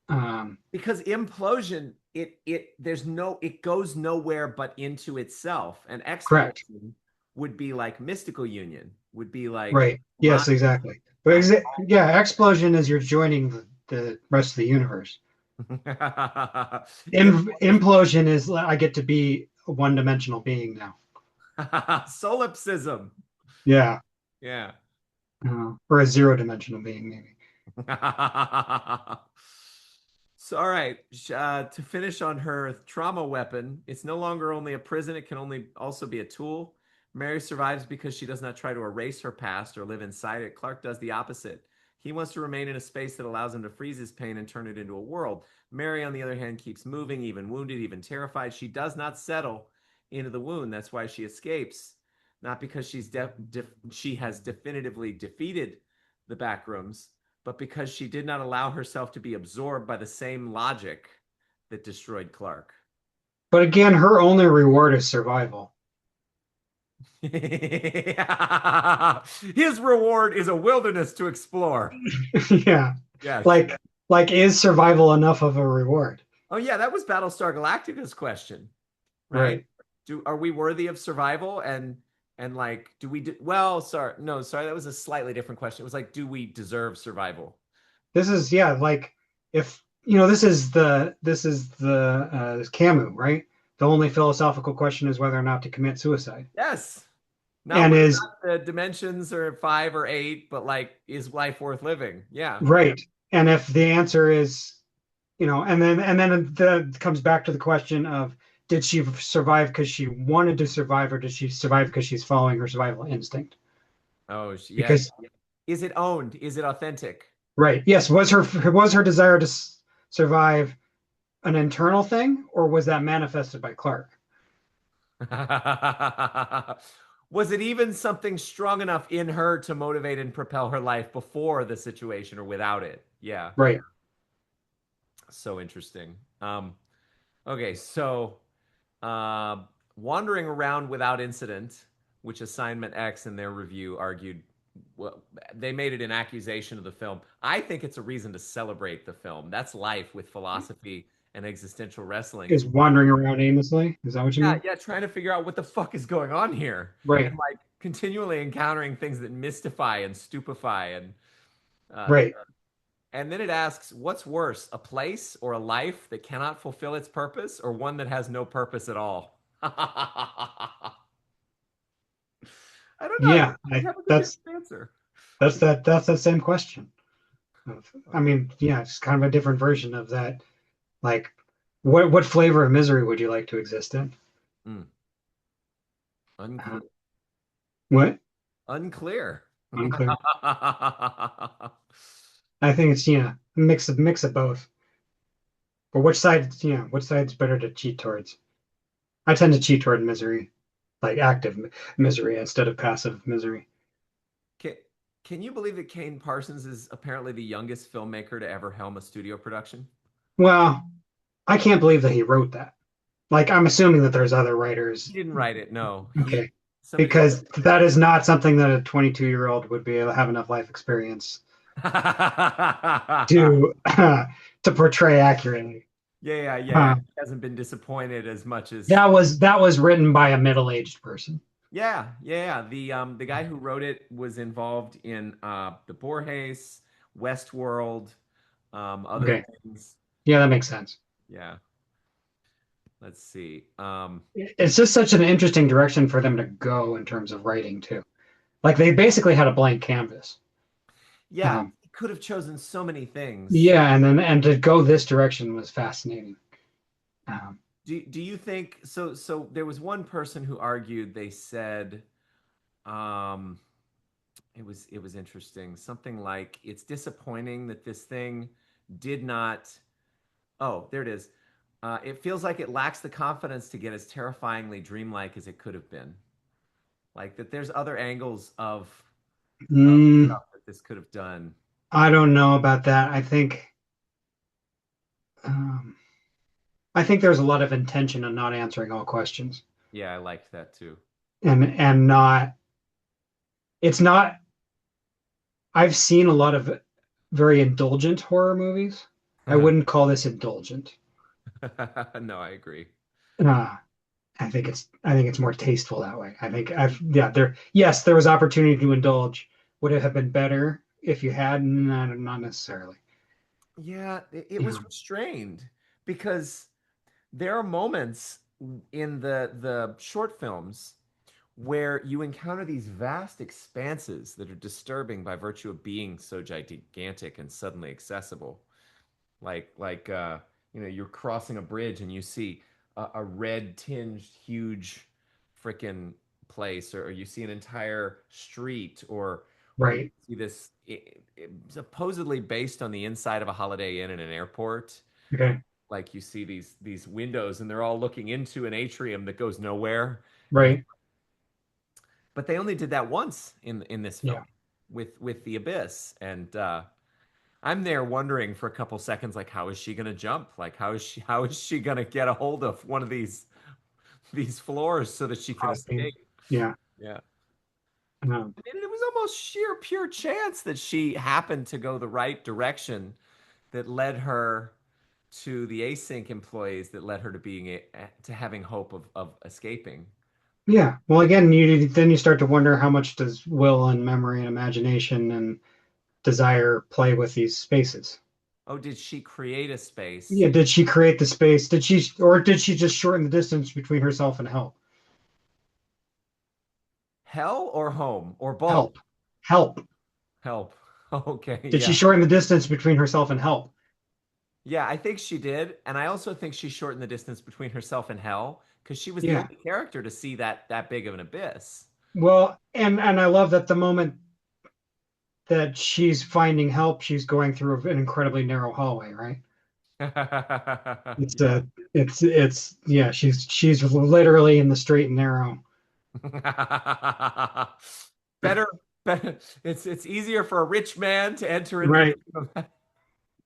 um, Because implosion, it goes nowhere but into itself. And correct. explosion would be like mystical union, would be like Right. my Yes, exactly. But I yeah, explosion is you're joining the rest of the universe. implosion. Implosion is I get to be a one-dimensional being now. Solipsism. Yeah. Yeah. Or a zero-dimensional being, maybe. So, all right, to finish on her trauma weapon, it's no longer only a prison, it can only also be a tool. Mary survives because she does not try to erase her past or live inside it. Clark does the opposite. He wants to remain in a space that allows him to freeze his pain and turn it into a world. Mary, on the other hand, keeps moving, even wounded, even terrified. She does not settle into the wound. That's why she escapes, not because she has definitively defeated the backrooms, but because she did not allow herself to be absorbed by the same logic that destroyed Clark. But again, her only reward is survival. His reward is a wilderness to explore. Yeah. Yes. Like is survival enough of a reward? Oh yeah, that was Battlestar Galactica's question, right? Right. Are we worthy of survival? And like, do we well, sorry, no, sorry, that was a slightly different question. It was like, do we deserve survival? This is yeah, like if this is the Camus, right? The only philosophical question is whether or not to commit suicide. Yes. Not And whether is or not the dimensions are 5 or 8, but like, is life worth living? Yeah. right. And if the answer is, and then the comes back to the question of did she survive because she wanted to survive or did she survive because she's following her survival instinct? Oh, yeah. Because Is it owned? Is it authentic? right, yes, was her desire to survive an internal thing or was that manifested by Clark? Was it even something strong enough in her to motivate and propel her life before the situation or without it? Yeah. Right. So interesting. Okay, so uh, wandering around without incident, which Assignment X in their review argued, well, they made it an accusation of the film. I think it's a reason to celebrate the film. That's life with philosophy and existential wrestling. Is wandering around aimlessly. Is that what you Yeah, mean? yeah, trying to figure out what the fuck is going on here, and Right. like continually encountering things that mystify and stupefy, uh, Right. and then it asks, what's worse, a place or a life that cannot fulfill its purpose, or one that has no purpose at all? I don't know. I think Yeah. we have a good That's different answer. that's that same question. I mean, yeah, it's kind of a different version of that. Like, what flavor of misery would you like to exist in? Hmm, Uh, unclear. what? Unclear. Unclear. I think it's a mix of both. But which side's better to cheat towards? I tend to cheat toward misery, like active misery instead of passive misery. Can, can you believe that Kane Parsons is apparently the youngest filmmaker to ever helm a studio production? Well, I can't believe that he wrote that. Like, I'm assuming that there's other He writers. didn't write it. No, he Okay. somebody else Because wrote that is not something that a 22-year-old would be able to have enough life experience it. to to portray accurately. Yeah. Uh, He hasn't been disappointed as much as that was written by a middle-aged person. yeah. The guy who wrote it was involved in the Borges, Westworld, other Okay. things. Yeah, that makes sense. Yeah. Let's see. It's just such an interesting direction for them to go in terms of writing too. Like they basically had a blank canvas. Yeah, Um, he could have chosen so many things. yeah, and to go this direction was fascinating. Um, Do you think so? So there was one person who argued. They said, um, it was interesting. Something like it's disappointing that this thing did not. Oh, there it is. It feels like it lacks the confidence to get as terrifyingly dreamlike as it could have been. Like that, there's other angles of mm, stuff that this could have done. I don't know about that. Um, I think there's a lot of intention on not answering all questions, Yeah, I liked that too. and not. It's not. I've seen a lot of very indulgent horror movies. I wouldn't call this indulgent. No, I agree. Uh, I think it's more tasteful that way. Yeah, yes, there was opportunity to indulge. Would it have been better if you had? Not necessarily. Yeah, it was Yeah, restrained because there are moments in the short films where you encounter these vast expanses that are disturbing by virtue of being so gigantic and suddenly accessible. Like you're crossing a bridge and you see a red tinged huge freaking place, or you see an entire street, or you right. see this supposedly based on the inside of a Holiday Inn in an airport. Okay. Like you see these windows and they're all looking into an atrium that goes nowhere. And Right. but they only did that once in this Yeah. film with the abyss. And I'm there wondering for a couple seconds, like, how is she gonna jump? Like, how is she gonna get a hold of one of these floors so that she can Crossing. escape? Yeah. Yeah. Um, And it was almost sheer pure chance that she happened to go the right direction that led her to the async employees that led her to to having hope of escaping. yeah. Well, Like, again, you start to wonder how much does will and memory and imagination and desire play with these spaces. oh, did she create a space? Yeah. Did she create the space? Did she just shorten the distance between herself and help? Hell or home or both? Help. Help. Help. Okay, Did she yeah. shorten the distance between herself and help? Yeah, I think she did. And I also think she shortened the distance between herself and hell because she was the Yeah. only character to see that big of an abyss. Well, and I love that the moment that she's finding help, she's going through an incredibly narrow hallway, right? It's Yeah. yeah, she's literally in the straight and narrow. Better, better. It's easier for a rich man to enter into the Right. kingdom of heaven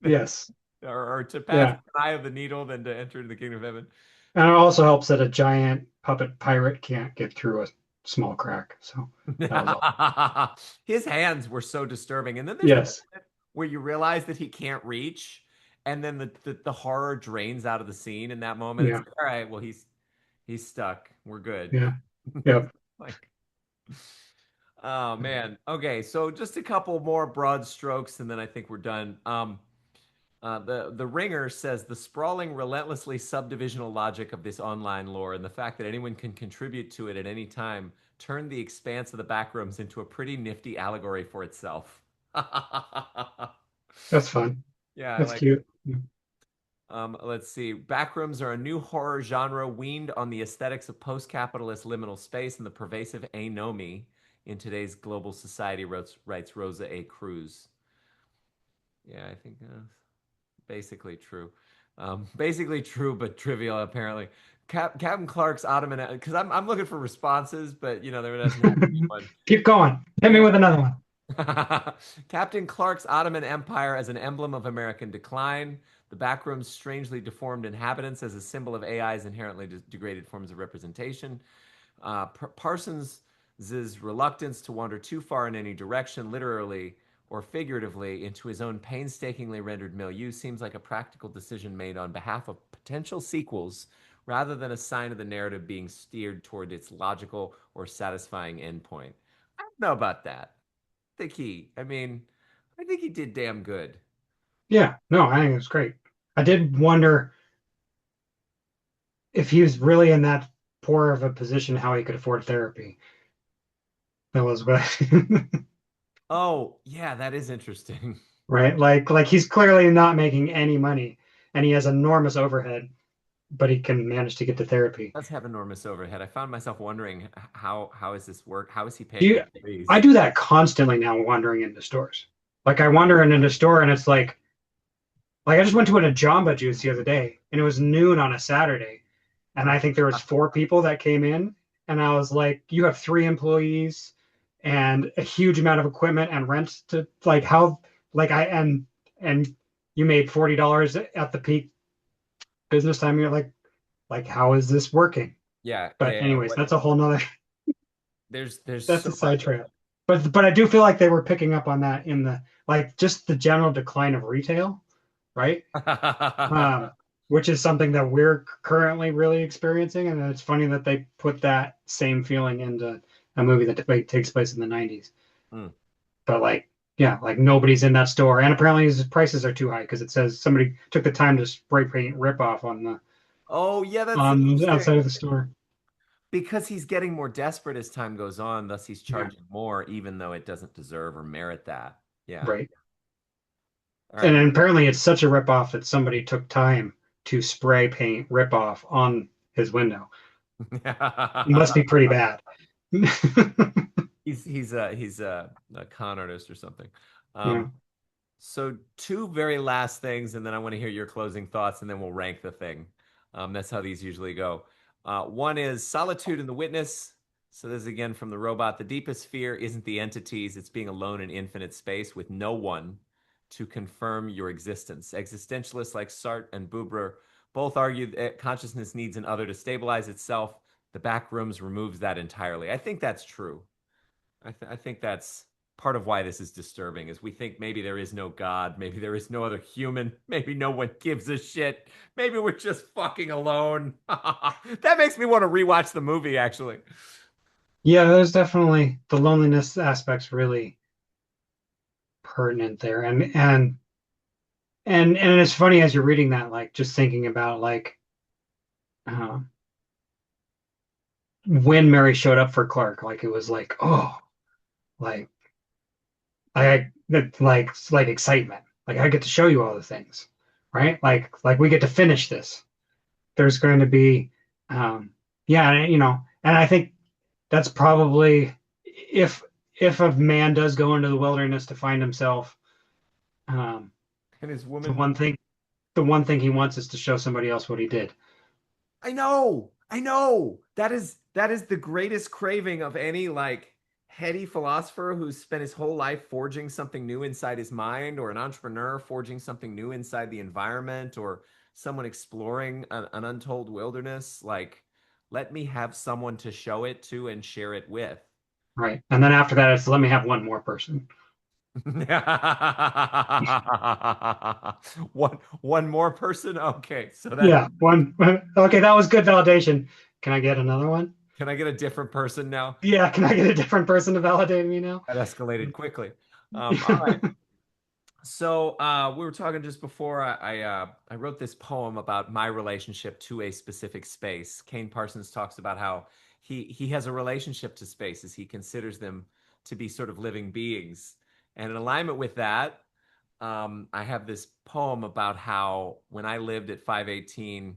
Yes. or to pass Yeah. the eye of the needle than to enter into the kingdom of heaven. And it also helps that a giant puppet pirate can't get through a small crack. So that was all. His hands were so disturbing. And then there's the Yes. moment where you realize that he can't reach, and then the horror drains out of the scene in that moment. It's Yeah. like, all right, well, he's stuck. We're good. Yeah. Yep. Like, oh man. Okay, so just a couple more broad strokes, and then I think we're done. The Ringer says the sprawling, relentlessly subdivisional logic of this online lore and the fact that anyone can contribute to it at any time turned the expanse of the backrooms into a pretty nifty allegory for itself. That's fun. Yeah, I That's like it. cute. Let's see. Backrooms are a new horror genre weaned on the aesthetics of post-capitalist liminal space and the pervasive anomie in today's global society, writes Rosa A. Cruz. Yeah, I think basically true. Basically true, but trivial apparently. Captain Clark's Ottoman, because I'm looking for responses, but there doesn't have to be one. Keep going. Hit me Yeah. with another one. Captain Clark's Ottoman Empire as an emblem of American decline. the backroom's strangely deformed inhabitants as a symbol of AI's inherently degraded forms of representation. Parsons' reluctance to wander too far in any direction, literally or figuratively, into his own painstakingly rendered milieu seems like a practical decision made on behalf of potential sequels rather than a sign of the narrative being steered toward its logical or satisfying endpoint. I don't know about that. I think he did damn good. Yeah, no, I think it was great. I did wonder if he was really in that poor of a position, how he could afford therapy. That was what, Oh, yeah, that is interesting. right? Like he's clearly not making any money, and he has enormous overhead, but he can manage to get to therapy. Does have enormous overhead. I found myself wondering how is this work? How is he Do paying you, I employees? do that constantly now wandering into stores. Like I wander into a store and it's like I just went to an Jamba Juice the other day and it was noon on a Saturday. And I think there was four people that came in and I was like, you have three employees and a huge amount of equipment and rent to like how like I and you made $40 at the peak business time. You're like how is this working? Yeah, But yeah. anyways, that's a whole nother There's that's so a much of sidetrack. But I do feel like they were picking up on that in the like just the general decline of retail, right? it. Um, which is something that we're currently really experiencing, and it's funny that they put that same feeling into a movie that takes place in the 90s. Mm. But like, yeah, like nobody's in that store, and apparently his prices are too high because it says somebody took the time to spray paint rip off Oh, yeah, that's on the outside interesting. of the store. Because he's getting more desperate as time goes on, thus he's Yeah, charging more, even though it doesn't deserve or merit that. Yeah. right. All And right. apparently it's such a rip off that somebody took time to spray paint rip off on his window. It must be pretty bad. He's a con artist or something. Yeah. Um, so two very last things, and then I want to hear your closing thoughts, and then we'll rank the thing. That's how these usually go. One is solitude in the witness. So this is again from the robot. The deepest fear isn't the entities, it's being alone in infinite space with no one to confirm your existence. Existentialists like Sartre and Buber both argue that consciousness needs an other to stabilize itself. The back rooms removes that entirely. I think that's true. I think that's part of why this is disturbing is we think maybe there is no God, maybe there is no other human, maybe no one gives a shit, maybe we're just fucking alone. That makes me want to rewatch the movie, actually. Yeah, there's definitely the loneliness aspect's really pertinent there. And it's funny as you're reading that, like just thinking about like uh, when Mary showed up for Clark, like it was like, oh, like like excitement. Like I get to show you all the things, right? Like we get to finish this. There's going to be um yeah, and I think that's probably if if a man does go into the wilderness to find himself, um And his the woman, one thing the one thing he wants is to show somebody else what he did. I know. That is the greatest craving of any like heady philosopher who's spent his whole life forging something new inside his mind, or an entrepreneur forging something new inside the environment, or someone exploring an untold wilderness. Like, let me have someone to show it to and share it with. Right. And then after that, it's let me have one more person. One more person. Okay, so that Yeah. One. Okay. That was good validation. Can I get another one? can I get a different person now? Yeah. Can I get a different person to validate me now? That escalated quickly. All right. So we were talking just before I wrote this poem about my relationship to a specific space. Kane Parsons talks about how he has a relationship to spaces. He considers them to be sort of living beings. And in alignment with that, I have this poem about how when I lived at 518,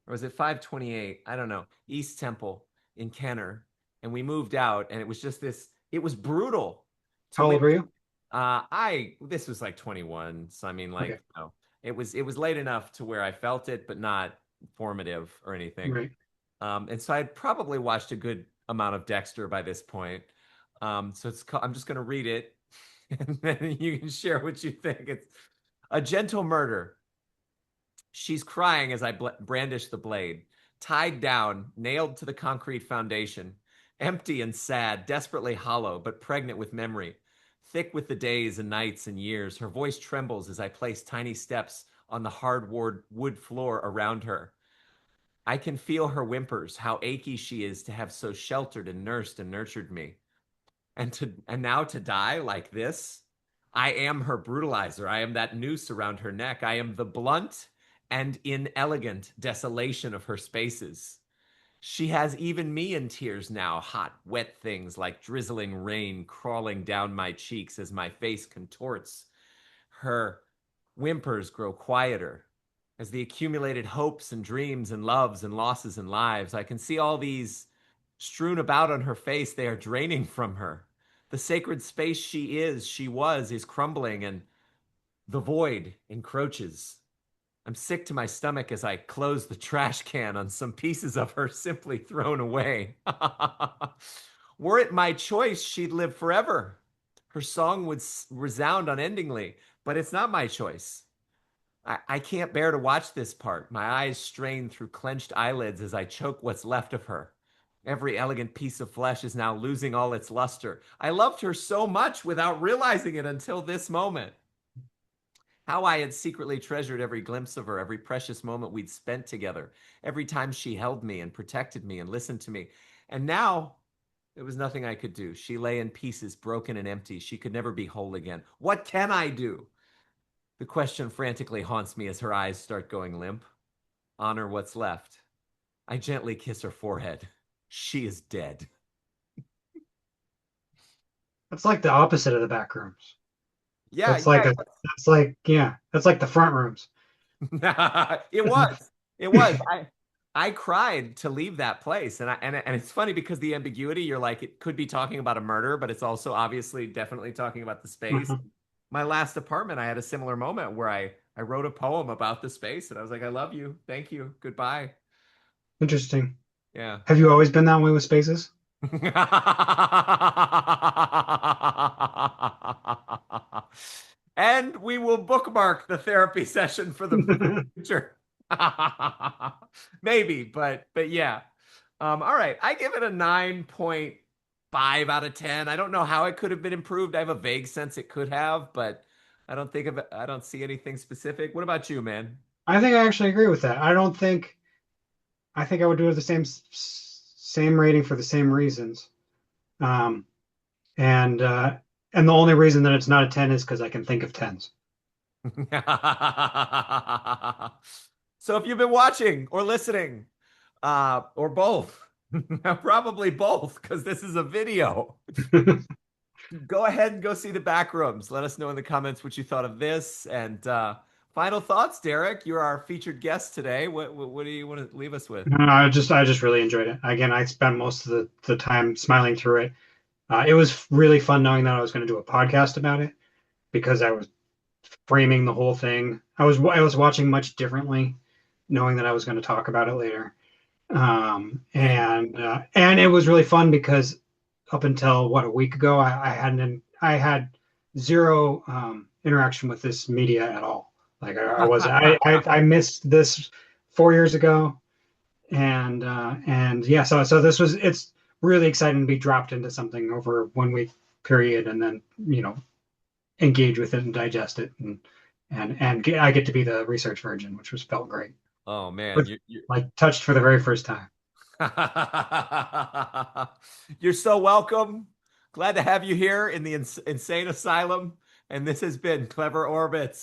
or was it 528? I don't know, East Temple in Kenner, and we moved out, and it was just this, it was brutal to How live. old were you? I this was like 21, so I mean, Okay. like, it was late enough to where I felt it, but not formative or anything. Right. And so I'd probably watched a good amount of Dexter by this point. So I'm just gonna read it, and then you can share what you think. It's a gentle murder. She's crying as I brandish the blade, tied down, nailed to the concrete foundation, empty and sad, desperately hollow, but pregnant with memory. Thick with the days and nights and years, her voice trembles as I place tiny steps on the hard wood floor around her. I can feel her whimpers, how achy she is to have so sheltered and nursed and nurtured me. And now to die like this? I am her brutalizer. I am that noose around her neck. I am the blunt and inelegant desolation of her spaces. She has even me in tears now, hot, wet things like drizzling rain crawling down my cheeks as my face contorts. Her whimpers grow quieter. As the accumulated hopes and dreams and loves and losses and lives, I can see all these strewn about on her face. They are draining from her. The sacred space she was, is crumbling, and the void encroaches. I'm sick to my stomach as I close the trash can on some pieces of her simply thrown away. Were it my choice, she'd live forever. Her song would resound unendingly, but it's not my choice. I can't bear to watch this part. My eyes strain through clenched eyelids as I choke what's left of her. Every elegant piece of flesh is now losing all its luster. I loved her so much without realizing it until this moment. How I had secretly treasured every glimpse of her, every precious moment we'd spent together, every time she held me and protected me and listened to me. And now there was nothing I could do. She lay in pieces, broken and empty. She could never be whole again. What can I do? The question frantically haunts me as her eyes start going limp. Honor what's left. I gently kiss her forehead. She is dead. That's like the opposite of the back rooms. Yeah, That's like yeah. a that's like yeah, that's like the front rooms. It was. It was. I cried to leave that place. And it's funny because the ambiguity, you're like, it could be talking about a murder, but it's also obviously definitely talking about the space. Mhm. My last apartment, I had a similar moment where I wrote a poem about the space and I was like, I love you. Thank you. Goodbye. Interesting. Yeah. Have you always been that way with spaces? And we will bookmark the therapy session for the future. Maybe, but yeah. All right. I give it a 9.5 out of 10. I don't know how it could have been improved. I have a vague sense it could have, but I don't see anything specific. What about you, man? I think I actually agree with that. I think I would do it the same rating for the same reasons. Um, and and the only reason that it's not a 10 is because I can think of tens. So if you've been watching or listening, or both, probably both, because this is a video, go ahead and go see the back rooms. Let us know in the comments what you thought of this. And final thoughts, Derek. You're our featured guest today. What do you want to leave us with? I just really enjoyed it. Again, I spent most of the time smiling through it. It was really fun knowing that I was going to do a podcast about it because I was framing the whole thing. I was watching much differently, knowing that I was going to talk about it later. And it was really fun because up until what a week ago, I had zero interaction with this media at all. Like I missed this 4 years ago, and yeah, so it's really exciting to be dropped into something over a 1 week period, and then engage with it and digest it, and I get to be the research virgin, which was felt great. Oh man, But like touched for the very first time. you're so welcome. Glad to have you here in the insane asylum. And this has been Clever Orbits.